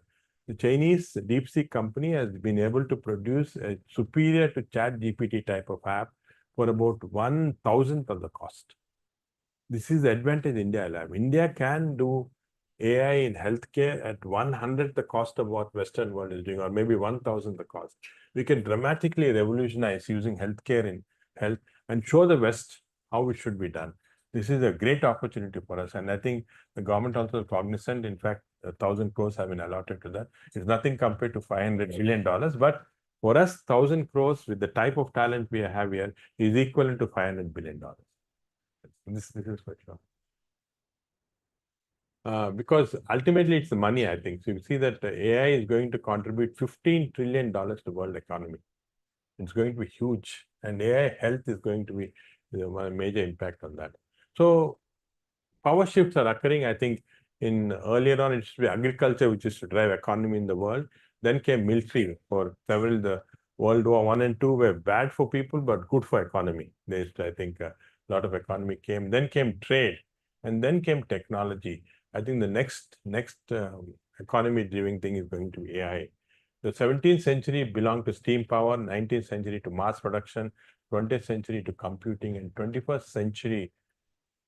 [SPEAKER 1] Chinese DeepSeek company has been able to produce a superior to ChatGPT type of app for about 1,000th of the cost. This is the advantage India will have. India can do AI in healthcare at 100th the cost of what Western world is doing, or maybe 1,000th the cost. We can dramatically revolutionize using healthcare in health and show the West how it should be done. This is a great opportunity for us, and I think the government also is cognizant. In fact, 1,000 crores have been allotted to that. It's nothing compared to $500 billion, but for us, 1,000 crores with the type of talent we have here is equivalent to $500 billion. This is for sure. Because ultimately it's the money, I think. So you see that AI is going to contribute $15 trillion to the world economy. It's going to be huge, and AI health is going to be a major impact on that. So power shifts are occurring. I think in earlier on it used to be agriculture, which is to drive economy in the world. Then came military for several. The World War I and II were bad for people, but good for economy. There's, I think, a lot of economy came. Then came trade, and then came technology. I think the next economy-driving thing is going to be AI. The 17th century belonged to steam power, 19th century to mass production, 20th century to computing, and 21st century,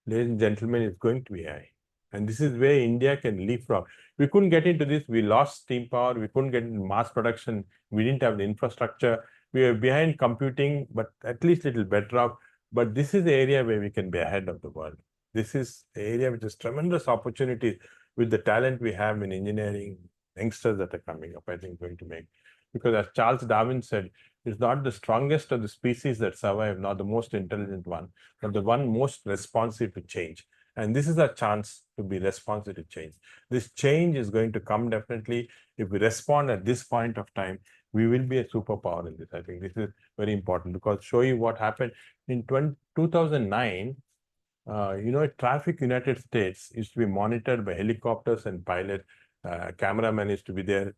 [SPEAKER 1] ladies and gentlemen, is going to be AI. And this is where India can leapfrog. We couldn't get into this. We lost steam power. We couldn't get into mass production. We didn't have the infrastructure. We were behind computing, but at least a little better off. But this is the area where we can be ahead of the world. This is the area which is tremendous opportunity with the talent we have in engineering, youngsters that are coming up, I think, going to make. Because as Charles Darwin said, it's not the strongest of the species that survive, not the most intelligent one, but the one most responsive to change. And this is a chance to be responsive to change. This change is going to come definitely. If we respond at this point of time, we will be a superpower in this. I think this is very important, because show you what happened in 2009. Traffic United States used to be monitored by helicopters and pilots. Cameraman used to be there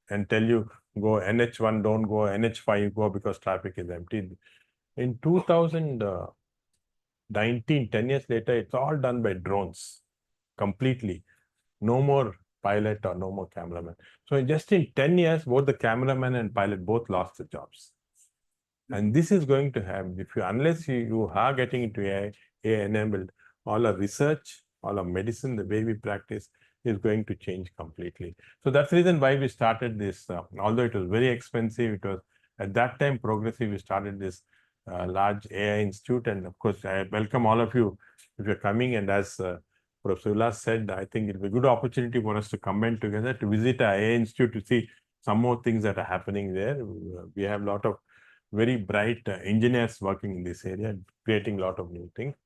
[SPEAKER 1] and tell you, go NH1, don't go NH5, go because traffic is empty. In 2019, 10 years later, it's all done by drones completely. No more pilot or no more cameraman. So just in 10 years, both the cameraman and pilot both lost their jobs. And this is going to happen unless you are getting into AI enabled, all our research, all our medicine, the way we practice is going to change completely. So that's the reason why we started this. Although it was very expensive, it was at that time progressive. We started this large AI institute, and of course, I welcome all of you if you're coming. And as Professor Ullas said, I think it'll be a good opportunity for us to combine together to visit our AI institute to see some more things that are happening there. We have a lot of very bright engineers working in this area, creating a lot of new things.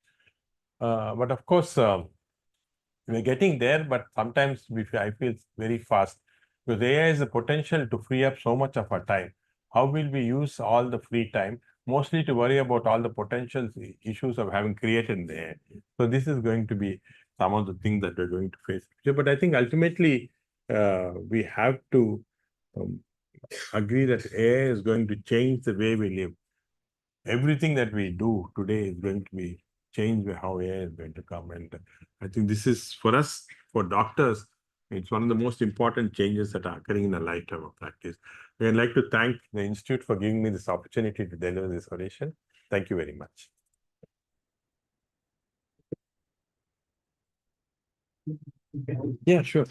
[SPEAKER 1] But of course, we're getting there, but sometimes I feel very fast, because AI has the potential to free up so much of our time. How will we use all the free time? Mostly to worry about all the potential issues of having created the AI. So this is going to be some of the things that we're going to face. But I think ultimately, we have to agree that AI is going to change the way we live. Everything that we do today is going to be changed by how AI is going to come. And I think this is, for us, for doctors, it's one of the most important changes that are occurring in a lifetime of practice. I'd like to thank the Institute for giving me this opportunity to deliver this oration. Thank you very much. Yeah, sure.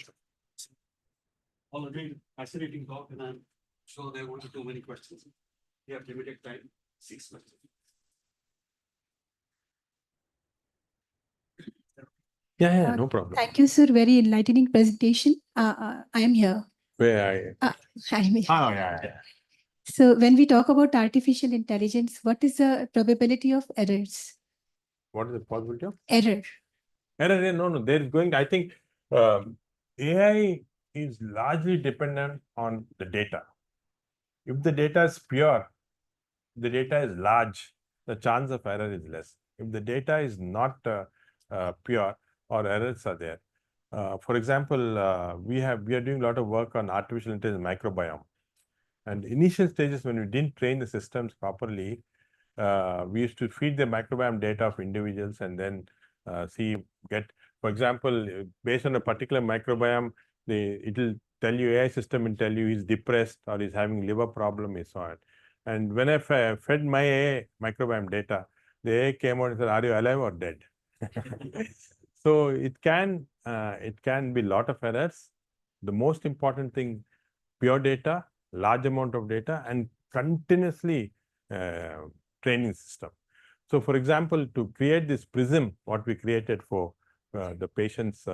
[SPEAKER 5] All agreed, fascinating talk, and I'm sure there won't be too many questions. We have limited time, 6 questions.
[SPEAKER 1] Yeah, no problem.
[SPEAKER 6] Thank you, sir. Very enlightening presentation. I am here.
[SPEAKER 1] Where are you?
[SPEAKER 6] I'm here.
[SPEAKER 1] Oh, yeah.
[SPEAKER 6] So when we talk about artificial intelligence, what is the probability of errors?
[SPEAKER 1] What is the possibility of?
[SPEAKER 6] Error.
[SPEAKER 1] Error, no. There is going, I think AI is largely dependent on the data. If the data is pure, the data is large, the chance of error is less. If the data is not pure, or errors are there. For example, we are doing a lot of work on artificial intelligence microbiome. And initial stages, when we didn't train the systems properly, we used to feed the microbiome data of individuals and then for example, based on a particular microbiome, it will tell you, AI system will tell you he's depressed or he's having liver problem, and so on. And when I fed my AI microbiome data, the AI came out and said, are you alive or dead? So it can be a lot of errors. The most important thing, pure data, large amount of data, and continuously training system. So for example, to create this prism, what we created for the patients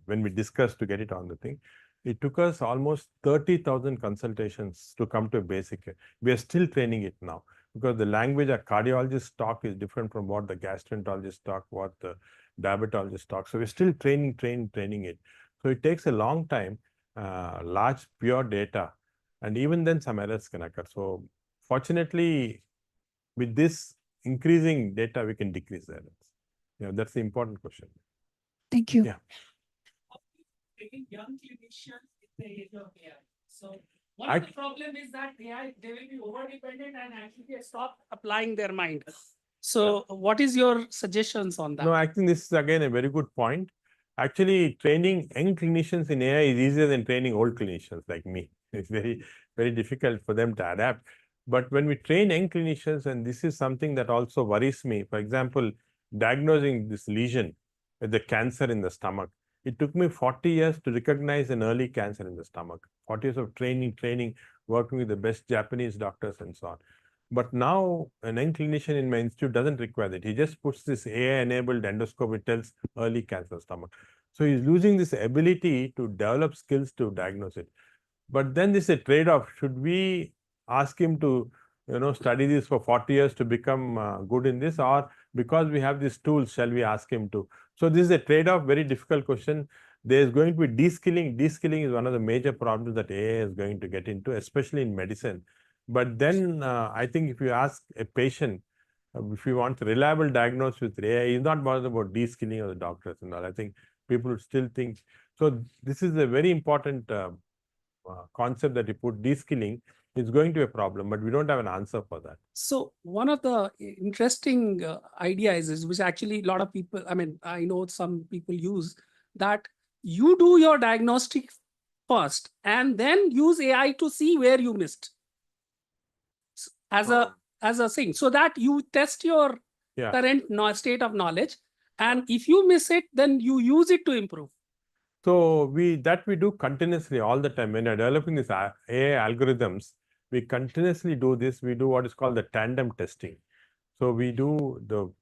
[SPEAKER 1] when we discussed to get it on the thing, it took us almost 30,000 consultations to come to a basic. We are still training it now because the language a cardiologist talk is different from what the gastroenterologist talk, what the diabetologist talk. So we're still training it. So it takes a long time, large pure data, and even then some errors can occur. So fortunately, with this increasing data, we can decrease the errors. Yeah, that's the important question.
[SPEAKER 6] Thank you.
[SPEAKER 1] Yeah.
[SPEAKER 7] Taking young clinicians in the age of AI. So one of the problem is that AI, they will be over-dependent and actually stop applying their mind. So what is your suggestions on that?
[SPEAKER 1] No, I think this is again a very good point. Actually, training young clinicians in AI is easier than training old clinicians like me. It's very, very difficult for them to adapt. But when we train young clinicians, and this is something that also worries me, for example, diagnosing this lesion with the cancer in the stomach, it took me 40 years to recognize an early cancer in the stomach. 40 years of training, working with the best Japanese doctors and so on. But now an young clinician in my institute doesn't require that. He just puts this AI-enabled endoscope, it tells early cancer stomach. So he's losing this ability to develop skills to diagnose it. But then this is a trade-off. Should we ask him to study this for 40 years to become good in this, or because we have these tools, shall we ask him to? So this is a trade-off, very difficult question. There is going to be de-skilling. De-skilling is one of the major problems that AI is going to get into, especially in medicine. But then I think if you ask a patient, if you want reliable diagnosis with AI, he's not bothered about de-skilling of the doctors and all. I think people would still think. So this is a very important concept that you put. De-skilling is going to be a problem, but we don't have an answer for that.
[SPEAKER 7] So one of the interesting ideas is, which actually a lot of people, I mean, I know some people use, that you do your diagnostic first and then use AI to see where you missed as a thing, so that you test your current state of knowledge, and if you miss it, then you use it to improve.
[SPEAKER 1] So we do continuously all the time. When you're developing these AI algorithms, we continuously do this. We do what is called the tandem testing. So we do the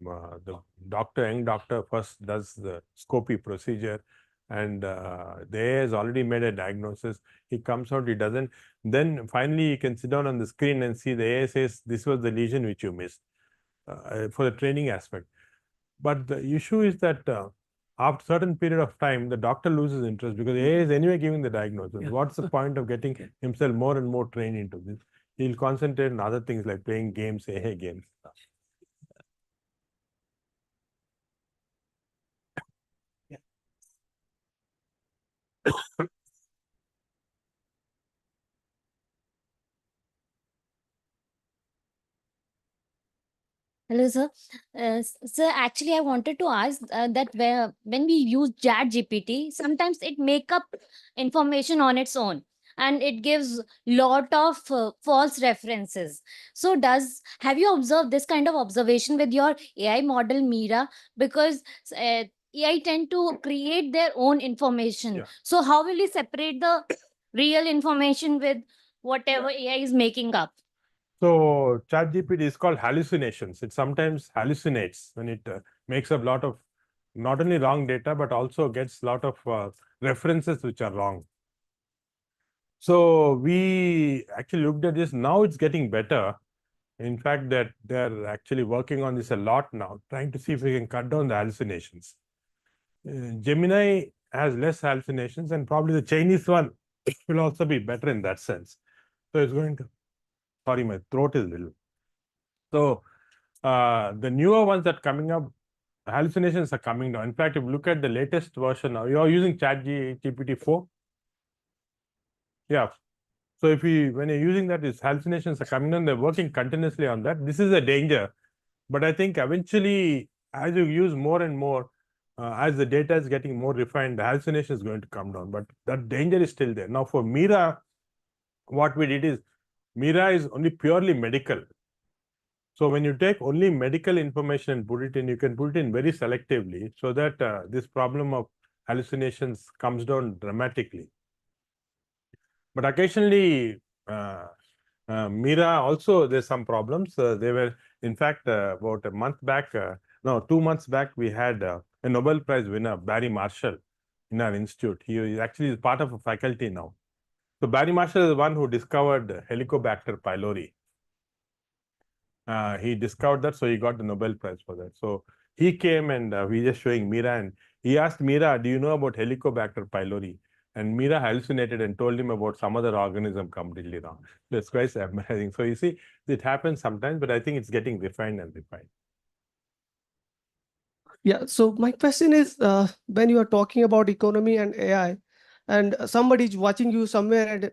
[SPEAKER 1] young doctor first does the scopy procedure, and the AI has already made a diagnosis. He comes out, he doesn't. Then finally, you can sit down on the screen and see the AI says, this was the lesion which you missed for the training aspect. But the issue is that after a certain period of time, the doctor loses interest because AI is anyway giving the diagnosis. What's the point of getting himself more and more trained into this? He'll concentrate on other things like playing games, AI games.
[SPEAKER 8] Hello, sir. Sir, actually, I wanted to ask that when we use Chat GPT, sometimes it make up information on its own, and it gives lot of false references. So, have you observed this kind of observation with your AI model Mira? Because AI tend to create their own information.
[SPEAKER 1] Yeah.
[SPEAKER 8] So, how will you separate the real information with whatever AI is making up?
[SPEAKER 1] So ChatGPT is called hallucinations. It sometimes hallucinates when it makes up a lot of not only wrong data, but also gets a lot of references which are wrong. So we actually looked at this. Now it's getting better. In fact, that they're actually working on this a lot now, trying to see if we can cut down the hallucinations. Gemini has less hallucinations, and probably the Chinese one will also be better in that sense. So it's going to, sorry, my throat is little. So the newer ones that are coming up, hallucinations are coming down. In fact, if you look at the latest version now, you're using ChatGPT 4. Yeah. So if when you're using that, these hallucinations are coming on, they're working continuously on that. This is a danger. But I think eventually, as you use more and more, as the data is getting more refined, the hallucination is going to come down. But that danger is still there. Now for Mira, what we did is, Mira is only purely medical. So when you take only medical information and put it in, you can put it in very selectively so that this problem of hallucinations comes down dramatically. But occasionally, Mira also, there's some problems. They were, in fact, about a month back, no, 2 months back, we had a Nobel Prize winner, Barry Marshall, in our institute. He is actually part of a faculty now. So Barry Marshall is the one who discovered Helicobacter pylori. He discovered that, so he got the Nobel Prize for that. So he came and we just showing Mira, and he asked Mira, do you know about Helicobacter pylori? And Mira hallucinated and told him about some other organism completely wrong. That's quite amazing. So you see, it happens sometimes, but I think it's getting refined and refined.
[SPEAKER 9] Yeah, so my question is, when you are talking about economy and AI, and somebody is watching you somewhere and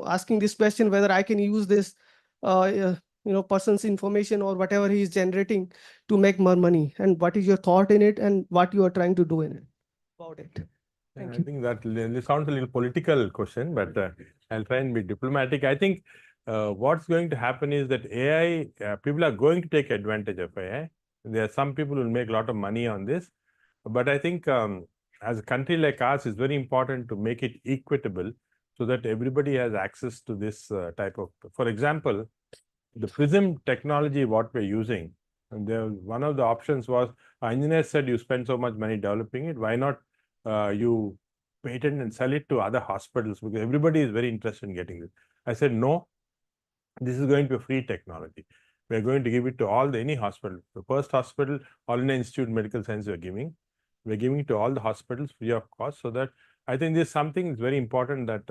[SPEAKER 9] asking this question whether I can use this person's information or whatever he is generating to make more money, and what is your thought in it and what you are trying to do in it about it? Thank
[SPEAKER 1] I
[SPEAKER 9] you.
[SPEAKER 1] think that sounds a little political question, but I'll try and be diplomatic. I think what's going to happen is that AI, people are going to take advantage of AI. There are some people who will make a lot of money on this, but I think as a country like ours, it's very important to make it equitable so that everybody has access to this type of, for example, the PRISM technology, what we're using, and one of the options was, engineers said, you spend so much money developing it, why not you patent and sell it to other hospitals, because everybody is very interested in getting this. I said, no, this is going to be a free technology. We're going to give it to any hospital. The first hospital, All India Institute of Medical Science, we're giving it to all the hospitals free of cost. So that I think this is something that's very important, that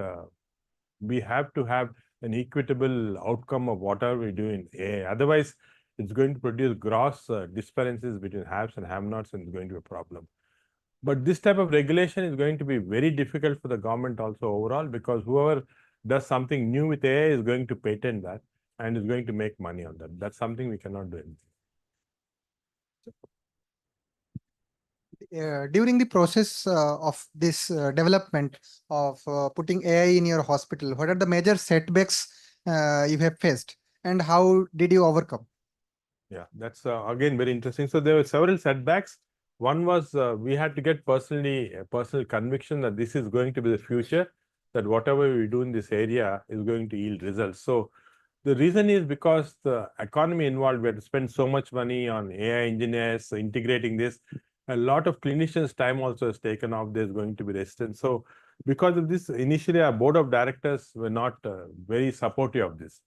[SPEAKER 1] we have to have an equitable outcome of whatever we do in AI. Otherwise, it's going to produce gross disparity between haves and have-nots, and it's going to be a problem. But this type of regulation is going to be very difficult for the government also overall, because whoever does something new with AI is going to patent that and is going to make money on that. That's something we cannot do anything.
[SPEAKER 10] During the process of this development of putting AI in your hospital, what are the major setbacks you have faced, and how did you overcome?
[SPEAKER 1] Yeah, that's again very interesting. So there were several setbacks. One was we had to get personal conviction that this is going to be the future, that whatever we do in this area is going to yield results. So the reason is because the economy involved, we had to spend so much money on AI engineers, integrating this. A lot of clinicians' time also is taken off. There's going to be resistance. So because of this, initially our board of directors were not very supportive of this.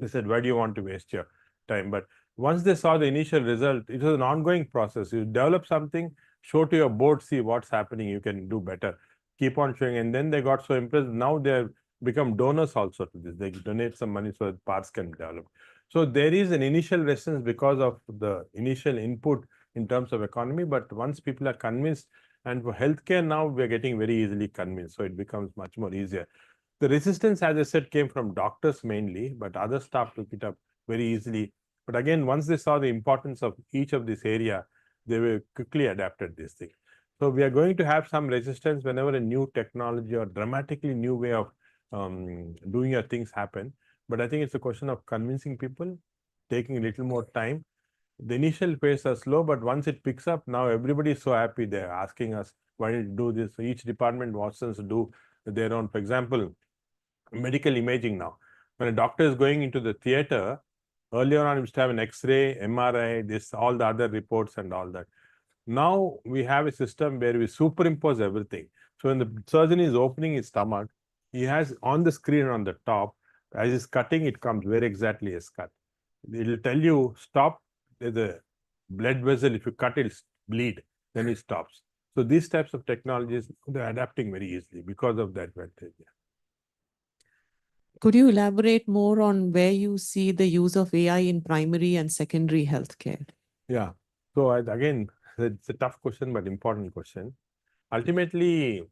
[SPEAKER 1] They said, why do you want to waste your time? But once they saw the initial result, it was an ongoing process. You develop something, show to your board, see what's happening, you can do better. Keep on showing. And then they got so impressed. Now they've become donors also to this. They donate some money so that parts can develop. So there is an initial resistance because of the initial input in terms of economy. But once people are convinced, and for healthcare now, we're getting very easily convinced. So it becomes much more easier. The resistance, as I said, came from doctors mainly, but other staff took it up very easily. But again, once they saw the importance of each of this area, they were quickly adapted this thing. So we are going to have some resistance whenever a new technology or dramatically new way of doing your things happen. But I think it's a question of convincing people, taking a little more time. The initial phase are slow, but once it picks up, now everybody is so happy. They're asking us, why did you do this? So each department wants us to do their own. For example, medical imaging now. When a doctor is going into the theater, earlier on, we used to have an X-ray, MRI, all the other reports and all that. Now we have a system where we superimpose everything. So when the surgeon is opening his stomach, he has on the screen on the top, as he's cutting, it comes where exactly is cut. It will tell you, stop, there's a blood vessel, if you cut it, bleed, then it stops. So these types of technologies, they're adapting very easily because of that advantage.
[SPEAKER 11] Could you elaborate more on where you see the use of AI in primary and secondary healthcare?
[SPEAKER 1] Yeah. So again, it's a tough question, but important question. Ultimately,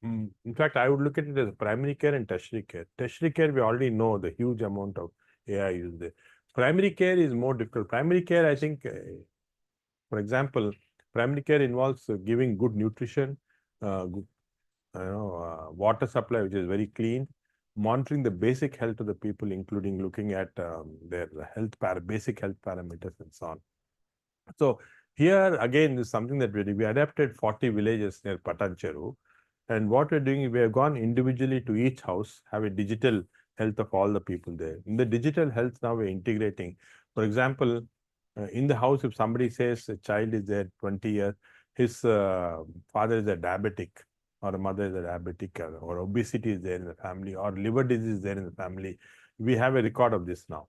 [SPEAKER 1] In fact, I would look at it as primary care and tertiary care. Tertiary care, we already know the huge amount of AI used there. Primary care is more difficult. Primary care, I think, for example, primary care involves giving good nutrition, good, water supply, which is very clean, monitoring the basic health of the people, including looking at their basic health parameters and so on. So here again is something that we adapted 40 villages near Patancheru. And what we're doing is we have gone individually to each house, have a digital health of all the people there. In the digital health now we're integrating. For example, in the house, if somebody says a child is there 20 years, his father is a diabetic or a mother is a diabetic or obesity is there in the family or liver disease is there in the family, we have a record of this now.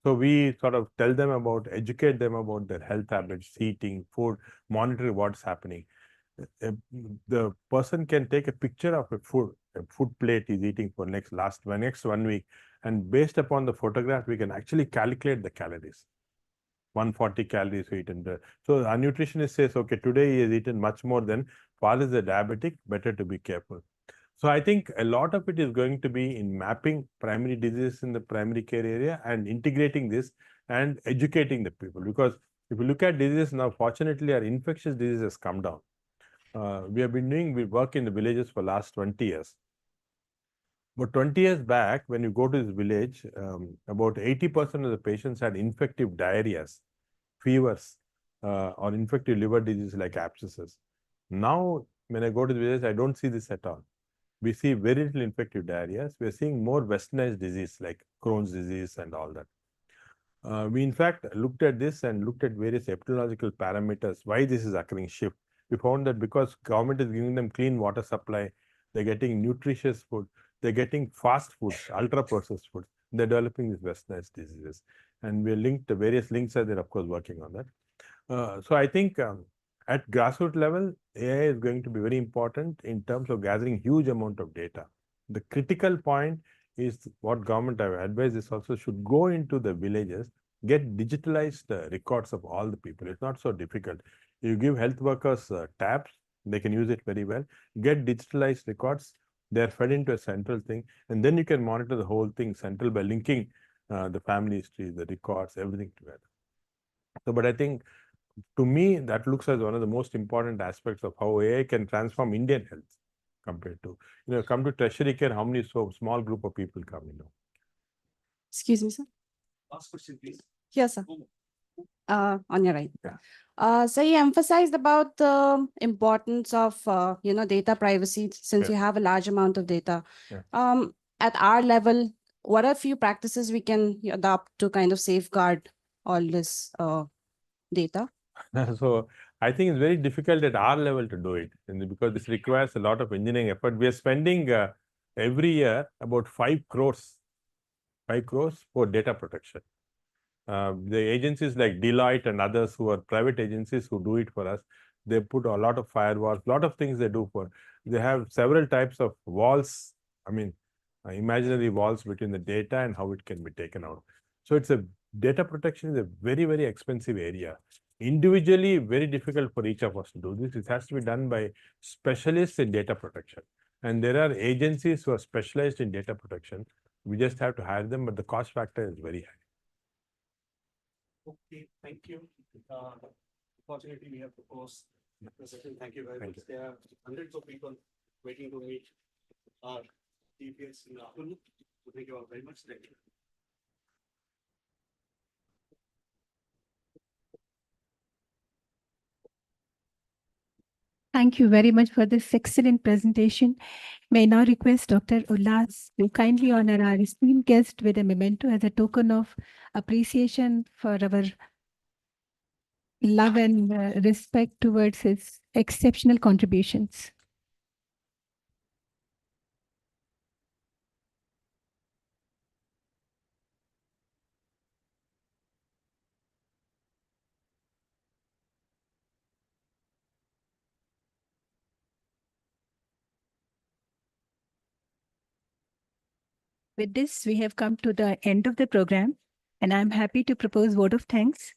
[SPEAKER 1] So we sort of tell them about, educate them about their health habits, eating, food, monitor what's happening. The person can take a picture of a food plate he's eating for next 1 week, and based upon the photograph, we can actually calculate the calories. 140 calories eaten. So our nutritionist says, okay, today he has eaten much more than father is a diabetic, better to be careful. So I think a lot of it is going to be in mapping primary diseases in the primary care area and integrating this and educating the people. Because if you look at diseases now, fortunately, our infectious disease has come down. We have been doing work in the villages for last 20 years. But 20 years back, when you go to this village, about 80% of the patients had infective diarrheas, fevers, or infective liver disease like abscesses. Now, when I go to the village, I don't see this at all. We see very little infective diarrheas. We are seeing more westernized disease like Crohn's disease and all that. We in fact looked at this and looked at various epidemiological parameters, why this is occurring shift. We found that because government is giving them clean water supply, they're getting nutritious food, they're getting fast food, ultra-processed food, they're developing these westernized diseases. And we linked, various links are there, of course, working on that. So I think at grassroots level, AI is going to be very important in terms of gathering huge amount of data. The critical point is what government have advised is also should go into the villages, get digitalized records of all the people. It's not so difficult. You give health workers tabs, they can use it very well. Get digitalized records, they're fed into a central thing, and then you can monitor the whole thing central by linking the family history, the records, everything together. So, but I think to me, that looks as one of the most important aspects of how AI can transform Indian health compared to, come to tertiary care, how many small group of people come,
[SPEAKER 12] Excuse me, sir.
[SPEAKER 5] Last question, please.
[SPEAKER 12] Yes, sir. On your right.
[SPEAKER 1] Yeah.
[SPEAKER 12] So you emphasized about the importance of, data privacy since you have a large amount of data.
[SPEAKER 1] Yeah.
[SPEAKER 12] At our level, what are a few practices we can adopt to kind of safeguard all this data?
[SPEAKER 1] So I think it's very difficult at our level to do it because this requires a lot of engineering effort. We are spending every year about 5 crores for data protection. The agencies like Deloitte and others who are private agencies who do it for us, they put a lot of firewalls, a lot of things they do they have several types of walls, imaginary walls between the data and how it can be taken out. So data protection is a very, very expensive area. Individually, very difficult for each of us to do this. It has to be done by specialists in data protection. And there are agencies who are specialized in data protection. We just have to hire them, but the cost factor is very high.
[SPEAKER 5] Okay, thank you. Unfortunately, we have to close the session. Thank you very much. There are hundreds of people waiting to meet our DPS in the afternoon. Thank you all very much. Thank you.
[SPEAKER 6] Thank you very much for this excellent presentation. May I now request Dr. Ullas to kindly honor our esteemed guest with a memento as a token of appreciation for our love and respect towards his exceptional contributions. With this, we have come to the end of the program, and I'm happy to propose vote of thanks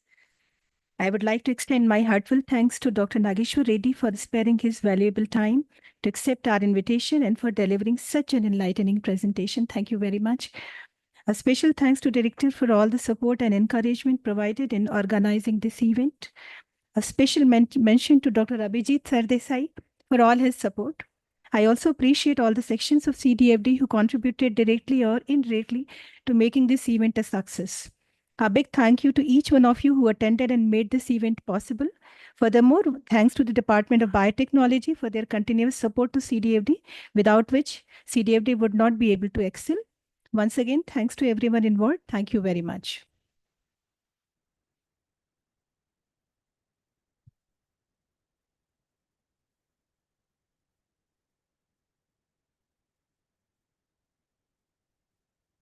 [SPEAKER 6] I would like to extend my heartfelt thanks to Dr. Nageshwar Reddy for sparing his valuable time to accept our invitation and for delivering such an enlightening presentation. Thank you very much. A special thanks to Director for all the support and encouragement provided in organizing this event. A special mention to Dr. Abhijit Sardesai for all his support. I also appreciate all the sections of CDFD who contributed directly or indirectly to making this event a success. A big thank you to each one of you who attended and made this event possible. Furthermore, thanks to the Department of Biotechnology for their continuous support to CDFD, without which CDFD would not be able to excel. Once again, thanks to everyone involved. Thank you very much.